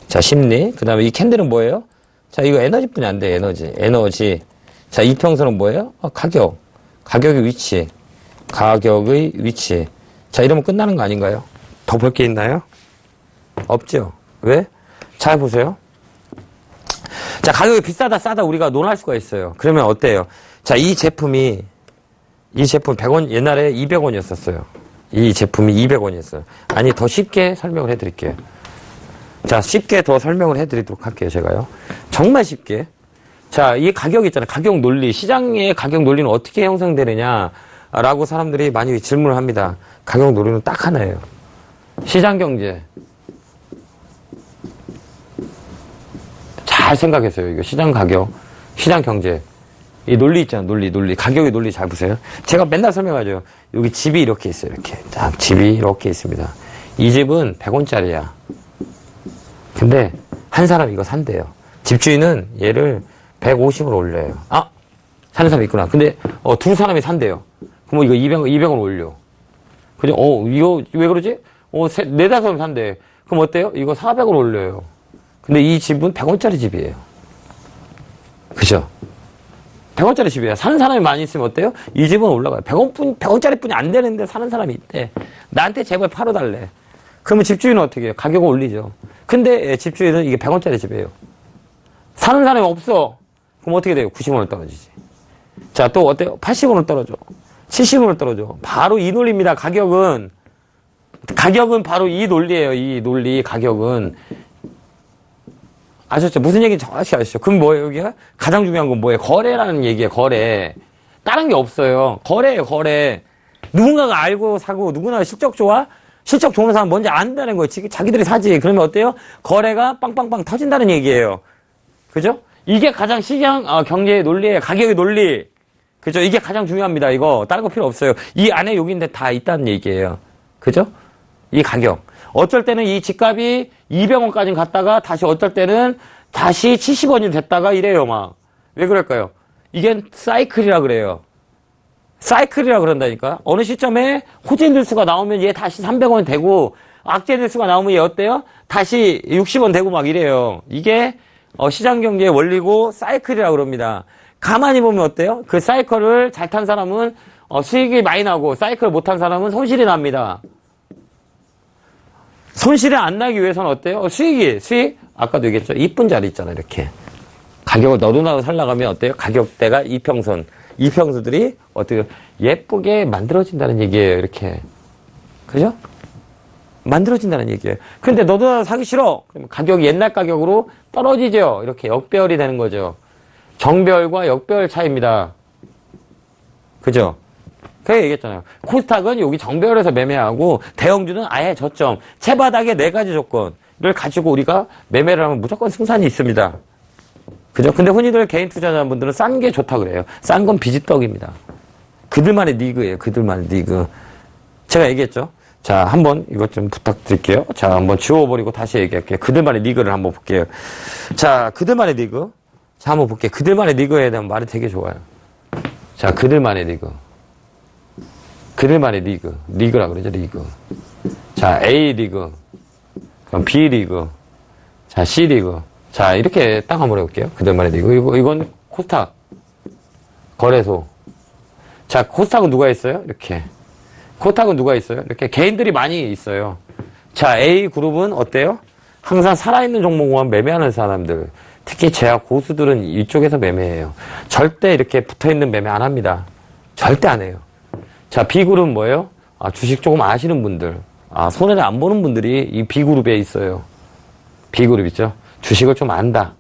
자, 심리. 그 다음에 이 캔들은 뭐예요? 자, 이거 에너지뿐이 안 돼. 에너지. 자, 이평선은 뭐예요? 가격. 가격의 위치. 자, 이러면 끝나는 거 아닌가요? 더 볼 게 있나요? 없죠. 왜? 잘 보세요. 자, 가격이 비싸다 싸다 우리가 논할 수가 있어요. 그러면 어때요? 자, 이 제품 100원, 옛날에 200원이었었어요. 이 제품이 200원이었어요. 아니, 더 쉽게 설명을 해드릴게요. 자, 쉽게 더 설명을 해드리도록 할게요, 제가요. 정말 쉽게. 자, 이 가격 있잖아요. 가격 논리. 시장의 가격 논리는 어떻게 형성되느냐라고 사람들이 많이 질문을 합니다. 가격 논리는 딱 하나예요. 시장 경제. 잘 생각했어요. 이거 시장 가격, 시장 경제. 이 논리 있잖아요. 논리. 가격의 논리 잘 보세요. 제가 맨날 설명하죠. 여기 집이 이렇게 있어요. 이렇게. 딱 집이 이렇게 있습니다. 이 집은 100원짜리야. 근데 한 사람이 이거 산대요. 집주인은 얘를 150으로 올려요. 사는 사람이 있구나. 근데 두 사람이 산대요. 그럼 이거 200원 올려. 그죠? 이거 왜 그러지? 네다섯 사람 산대. 그럼 어때요? 이거 400원 올려요. 근데 이 집은 100원짜리 집이에요. 그죠? 100원짜리 집이에요. 사는 사람이 많이 있으면 어때요? 이 집은 올라가요. 100원짜리 뿐이 안 되는데 사는 사람이 있대. 나한테 제발 팔아달래. 그러면 집주인은 어떻게 해요? 가격을 올리죠. 근데 집주인은 이게 100원짜리 집이에요. 사는 사람이 없어. 그럼 어떻게 돼요? 90원을 떨어지지. 자, 또 어때요? 80원을 떨어져. 70원을 떨어져. 바로 이 논리입니다. 가격은 바로 이 논리예요. 이 논리, 가격은. 아셨죠? 무슨 얘기인지 정확히 아시죠? 그럼 뭐예요, 여기가? 가장 중요한 건 뭐예요? 거래라는 얘기예요, 거래. 다른 게 없어요. 거래예요, 거래. 누군가가 알고 사고, 누구나 실적 좋아? 실적 좋은 사람 뭔지 안다는 거예요. 자기들이 사지. 그러면 어때요? 거래가 빵빵빵 터진다는 얘기예요. 그죠? 이게 가장 시장, 경제의 논리예요. 가격의 논리. 그죠? 이게 가장 중요합니다, 이거. 다른 거 필요 없어요. 이 안에 여기인데 다 있다는 얘기예요. 그죠? 이 가격. 어쩔 때는 이 집값이 200원까지 갔다가 다시 어쩔 때는 다시 70원이 됐다가 이래요, 막. 왜 그럴까요? 이게 사이클이라 그래요. 사이클이라 그런다니까. 어느 시점에 호재 뉴스가 나오면 얘 다시 300원 되고 악재 뉴스가 나오면 얘 어때요? 다시 60원 되고 막 이래요. 이게 시장 경제의 원리고 사이클이라 그럽니다. 가만히 보면 어때요? 그 사이클을 잘 탄 사람은 수익이 많이 나고 사이클을 못 탄 사람은 손실이 납니다. 손실이 안 나기 위해서는 어때요? 수익 아까도 얘기했죠. 이쁜 자리 있잖아요, 이렇게. 가격을 너도나도 살라가면 어때요? 가격대가 이평수들이 어떻게 예쁘게 만들어진다는 얘기예요, 이렇게. 그죠? 만들어진다는 얘기예요. 근데 너도나도 사기 싫어. 그러면 가격이 옛날 가격으로 떨어지죠. 이렇게 역배열이 되는 거죠. 정배열과 역배열 차이입니다. 그죠? 그게 얘기했잖아요. 코스닥은 여기 정배열에서 매매하고 대형주는 아예 저점, 채바닥의 4가지 조건을 가지고 우리가 매매를 하면 무조건 승산이 있습니다. 그죠? 근데 흔히들 개인 투자자분들은 싼 게 좋다 그래요. 싼 건 비지떡입니다. 그들만의 리그예요. 그들만의 리그. 제가 얘기했죠. 자, 한번 이것 좀 부탁드릴게요. 자, 한번 지워버리고 다시 얘기할게요. 그들만의 리그를 한번 볼게요. 자, 그들만의 리그. 자, 한번 볼게요. 그들만의 리그에 대한 말이 되게 좋아요. 자, 그들만의 리그. 그들만의 리그. 리그라 그러죠, 리그. 자, A 리그. 그럼 B 리그. 자, C 리그. 자, 이렇게 딱 한번 해볼게요. 그들만의 리그. 이건 코스닥. 거래소. 자, 코스닥은 누가 있어요? 이렇게. 코스닥은 누가 있어요? 이렇게 개인들이 많이 있어요. 자, A 그룹은 어때요? 항상 살아있는 종목만 매매하는 사람들. 특히 제약 고수들은 이쪽에서 매매해요. 절대 이렇게 붙어있는 매매 안 합니다. 절대 안 해요. 자, B그룹은 뭐예요? 주식 조금 아시는 분들. 손해를 안 보는 분들이 이 B그룹에 있어요. B그룹 있죠? 주식을 좀 안다.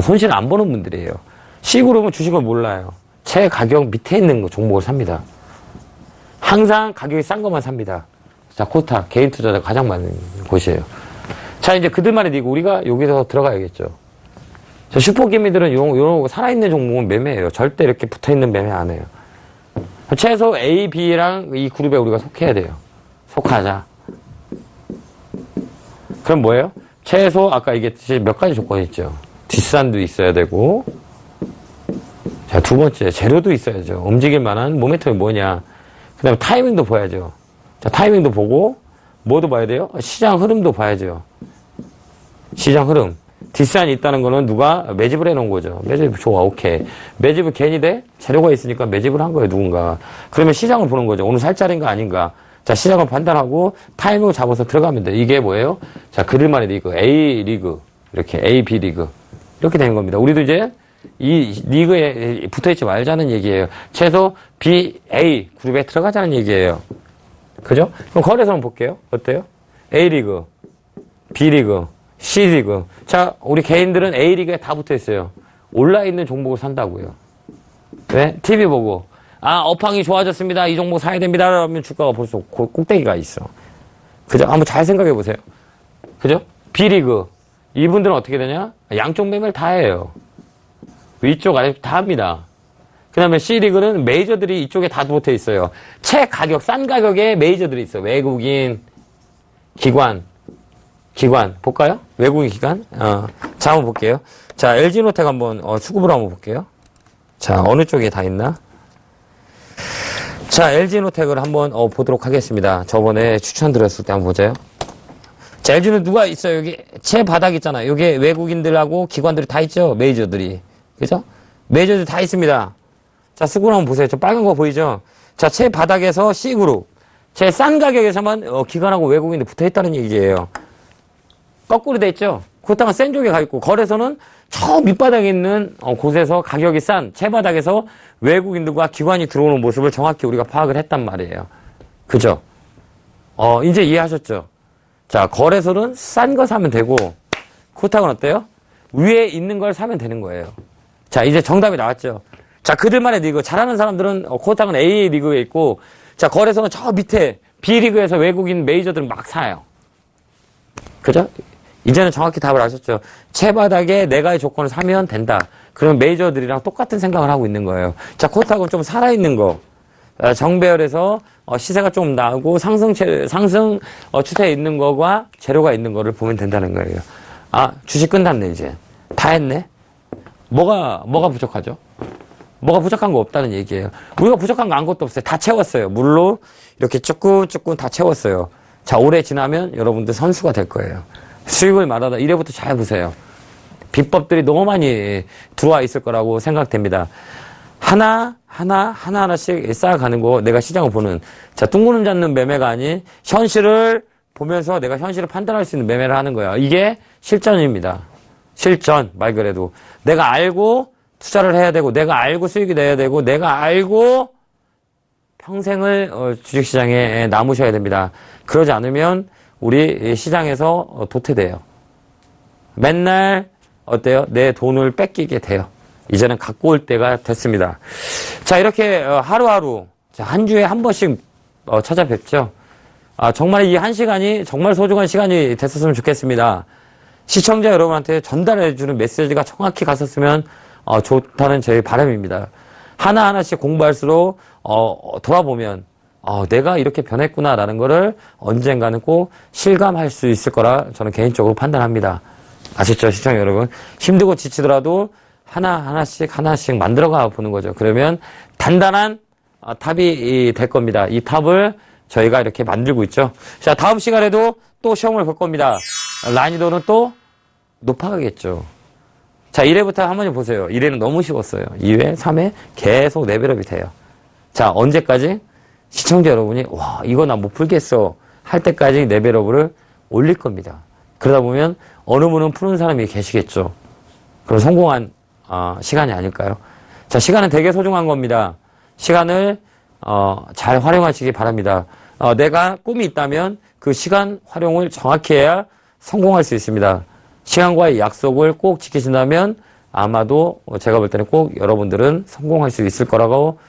손실을 안 보는 분들이에요. C그룹은 주식을 몰라요. 최 가격 밑에 있는 종목을 삽니다. 항상 가격이 싼 것만 삽니다. 자, 코스닥, 개인 투자자가 가장 많은 곳이에요. 자, 이제 그들만의 리그, 우리가 여기서 들어가야겠죠. 자, 슈퍼기미들은 요런 살아있는 종목은 매매해요. 절대 이렇게 붙어있는 매매 안 해요. 최소 A, B랑 이 그룹에 우리가 속해야 돼요. 속하자. 그럼 뭐예요? 최소, 아까 얘기했듯이 몇 가지 조건이 있죠. 뒷산도 있어야 되고, 자, 두 번째, 재료도 있어야죠. 움직일 만한 모멘텀이 뭐냐. 그 다음에 타이밍도 봐야죠. 자, 타이밍도 보고, 뭐도 봐야 돼요? 시장 흐름도 봐야죠. 시장 흐름. 뒷산이 있다는 거는 누가 매집을 해놓은 거죠. 매집 좋아, 오케이. 매집을 괜히 돼? 재료가 있으니까 매집을 한 거예요, 누군가. 그러면 시장을 보는 거죠. 오늘 살 자리인가 아닌가. 자, 시장을 판단하고 타이밍을 잡아서 들어가면 돼. 이게 뭐예요? 자, 그들만의 리그. A 리그. 이렇게 A, B 리그. 이렇게 되는 겁니다. 우리도 이제 이 리그에 붙어있지 말자는 얘기예요. 최소 B, A 그룹에 들어가자는 얘기예요. 그죠? 그럼 거래소 한번 볼게요. 어때요? A 리그, B 리그, C 리그. 자, 우리 개인들은 A 리그에 다 붙어있어요. 올라있는 종목을 산다고요. 왜? TV 보고. 업황이 좋아졌습니다. 이 종목 사야 됩니다. 그러면 주가가 벌써 꼭대기가 있어. 그죠? 한번 잘 생각해 보세요. 그죠? B 리그. 이분들은 어떻게 되냐? 양쪽 매매를 다 해요. 위쪽 아래쪽 다 합니다. 그 다음에 C리그는 메이저들이 이쪽에 다 붙어 있어요. 최 가격, 싼 가격에 메이저들이 있어요. 외국인, 기관. 볼까요? 외국인 기관? 자, 한번 볼게요. 자, LG노텍 한번, 수급으로 한번 볼게요. 자, 어느 쪽에 다 있나? 자, LG노텍을 한번, 보도록 하겠습니다. 저번에 추천드렸을 때 한번 보자요. 자, LG는 누가 있어요? 여기, 최 바닥 있잖아요. 여기 외국인들하고 기관들이 다 있죠? 메이저들이. 그죠? 메이저들 다 있습니다. 자, 수그룹 한번 보세요. 저 빨간 거 보이죠? 자, 최 바닥에서 C그룹. 제일 싼 가격에서만 기관하고 외국인들 붙어 있다는 얘기예요. 거꾸로 돼 있죠. 코타는 센 쪽에 가 있고 거래소는 저 밑바닥에 있는 곳에서 가격이 싼 채바닥에서 외국인들과 기관이 들어오는 모습을 정확히 우리가 파악을 했단 말이에요. 그죠? 이제 이해하셨죠? 자, 거래소는 싼 거 사면 되고 코타는 어때요? 위에 있는 걸 사면 되는 거예요. 자, 이제 정답이 나왔죠. 자, 그들만의 리그. 잘하는 사람들은 코타는 A 리그에 있고, 자, 거래소는 저 밑에 B리그에서 외국인 메이저들은 막 사요. 그죠? 이제는 정확히 답을 아셨죠? 채바닥에 내가의 조건을 사면 된다. 그러면 메이저들이랑 똑같은 생각을 하고 있는 거예요. 자, 코타는 좀 살아있는 거. 정배열에서 시세가 좀 나오고 상승 추세에 있는 거가 재료가 있는 거를 보면 된다는 거예요. 아, 주식 끝났네, 이제. 다 했네? 뭐가 부족하죠? 뭐가 부족한 거 없다는 얘기예요. 우리가 부족한 거 아무것도 없어요. 다 채웠어요. 물로 이렇게 조금 다 채웠어요. 자, 올해 지나면 여러분들 선수가 될 거예요. 수익을 말하다 이래부터 잘 보세요. 비법들이 너무 많이 들어와 있을 거라고 생각됩니다. 하나씩 쌓아가는 거, 내가 시장을 보는, 자, 둥그름 잡는 매매가 아닌 현실을 보면서 내가 현실을 판단할 수 있는 매매를 하는 거야. 이게 실전입니다. 실전, 말 그래도. 내가 알고 투자를 해야 되고, 내가 알고 수익이 내야 되고, 내가 알고 평생을 주식시장에 남으셔야 됩니다. 그러지 않으면 우리 시장에서 도태돼요. 맨날 어때요? 내 돈을 뺏기게 돼요. 이제는 갖고 올 때가 됐습니다. 자, 이렇게 하루하루 한 주에 한 번씩 찾아뵙죠. 정말 이 한 시간이 정말 소중한 시간이 됐었으면 좋겠습니다. 시청자 여러분한테 전달해주는 메시지가 정확히 갔었으면 좋다는 제 바람입니다. 하나하나씩 공부할수록 돌아보면 내가 이렇게 변했구나라는 거를 언젠가는 꼭 실감할 수 있을 거라 저는 개인적으로 판단합니다. 아시죠, 시청자 여러분? 힘들고 지치더라도 하나씩 만들어가 보는 거죠. 그러면 단단한 탑이 될 겁니다. 이 탑을 저희가 이렇게 만들고 있죠. 자, 다음 시간에도 또 시험을 볼 겁니다. 난이도는 또 높아가겠죠. 자, 1회부터 한번 보세요. 1회는 너무 쉬웠어요. 2회, 3회 계속 레벨업이 돼요. 자, 언제까지? 시청자 여러분이 와, 이거 나 못 풀겠어 할 때까지 레벨업을 올릴 겁니다. 그러다 보면 어느 분은 푸는 사람이 계시겠죠. 그럼 성공한 시간이 아닐까요? 자, 시간은 되게 소중한 겁니다. 시간을 잘 활용하시기 바랍니다. 내가 꿈이 있다면 그 시간 활용을 정확히 해야 성공할 수 있습니다. 시간과의 약속을 꼭 지키신다면 아마도 제가 볼 때는 꼭 여러분들은 성공할 수 있을 거라고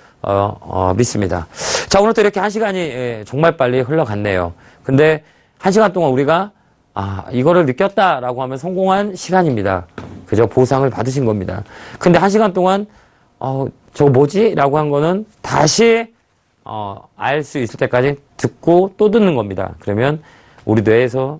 믿습니다. 자, 오늘 또 이렇게 한 시간이 정말 빨리 흘러갔네요. 근데 한 시간 동안 우리가 이거를 느꼈다라고 하면 성공한 시간입니다. 그죠? 보상을 받으신 겁니다. 근데 한 시간 동안 저거 뭐지? 라고 한 거는 다시 알 수 있을 때까지 듣고 또 듣는 겁니다. 그러면 우리 뇌에서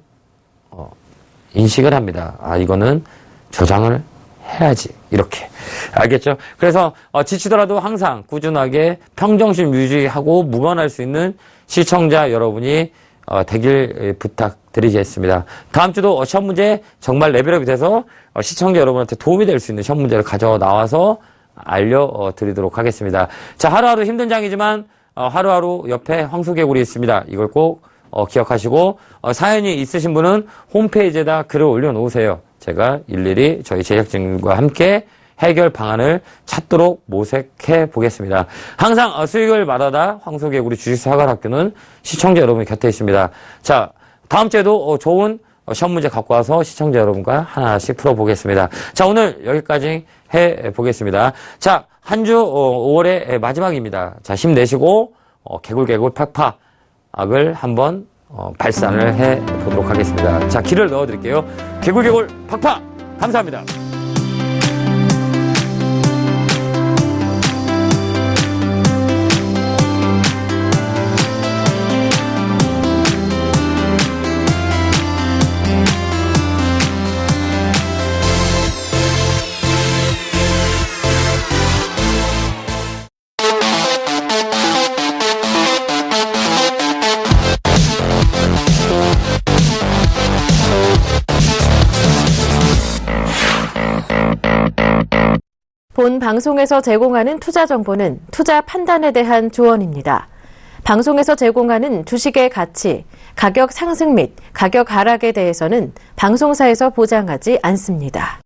인식을 합니다. 이거는 저장을 해야지. 이렇게. 알겠죠? 그래서 지치더라도 항상 꾸준하게 평정심 유지하고 무관할 수 있는 시청자 여러분이 되길 부탁드리겠습니다. 다음 주도 시험 문제 정말 레벨업이 돼서 시청자 여러분한테 도움이 될 수 있는 시험 문제를 가져 나와서 알려드리도록 하겠습니다. 자, 하루하루 힘든 장이지만 하루하루 옆에 황소개구리 있습니다. 이걸 꼭 기억하시고 사연이 있으신 분은 홈페이지에다 글을 올려놓으세요. 제가 일일이 저희 제작진과 함께 해결 방안을 찾도록 모색해 보겠습니다. 항상 수익을 말하다 황소개구리 주식사관학교는 시청자 여러분 곁에 있습니다. 자, 다음 주에도 좋은 시험 문제 갖고 와서 시청자 여러분과 하나씩 풀어보겠습니다. 자, 오늘 여기까지 해보겠습니다. 자, 한 주 5월의 마지막입니다. 자, 힘내시고 개굴개굴 팍팍을 한번 발산을 해보도록 하겠습니다. 자, 길을 넣어드릴게요. 개굴개굴 팍팍! 감사합니다. 본 방송에서 제공하는 투자 정보는 투자 판단에 대한 조언입니다. 방송에서 제공하는 주식의 가치, 가격 상승 및 가격 하락에 대해서는 방송사에서 보장하지 않습니다.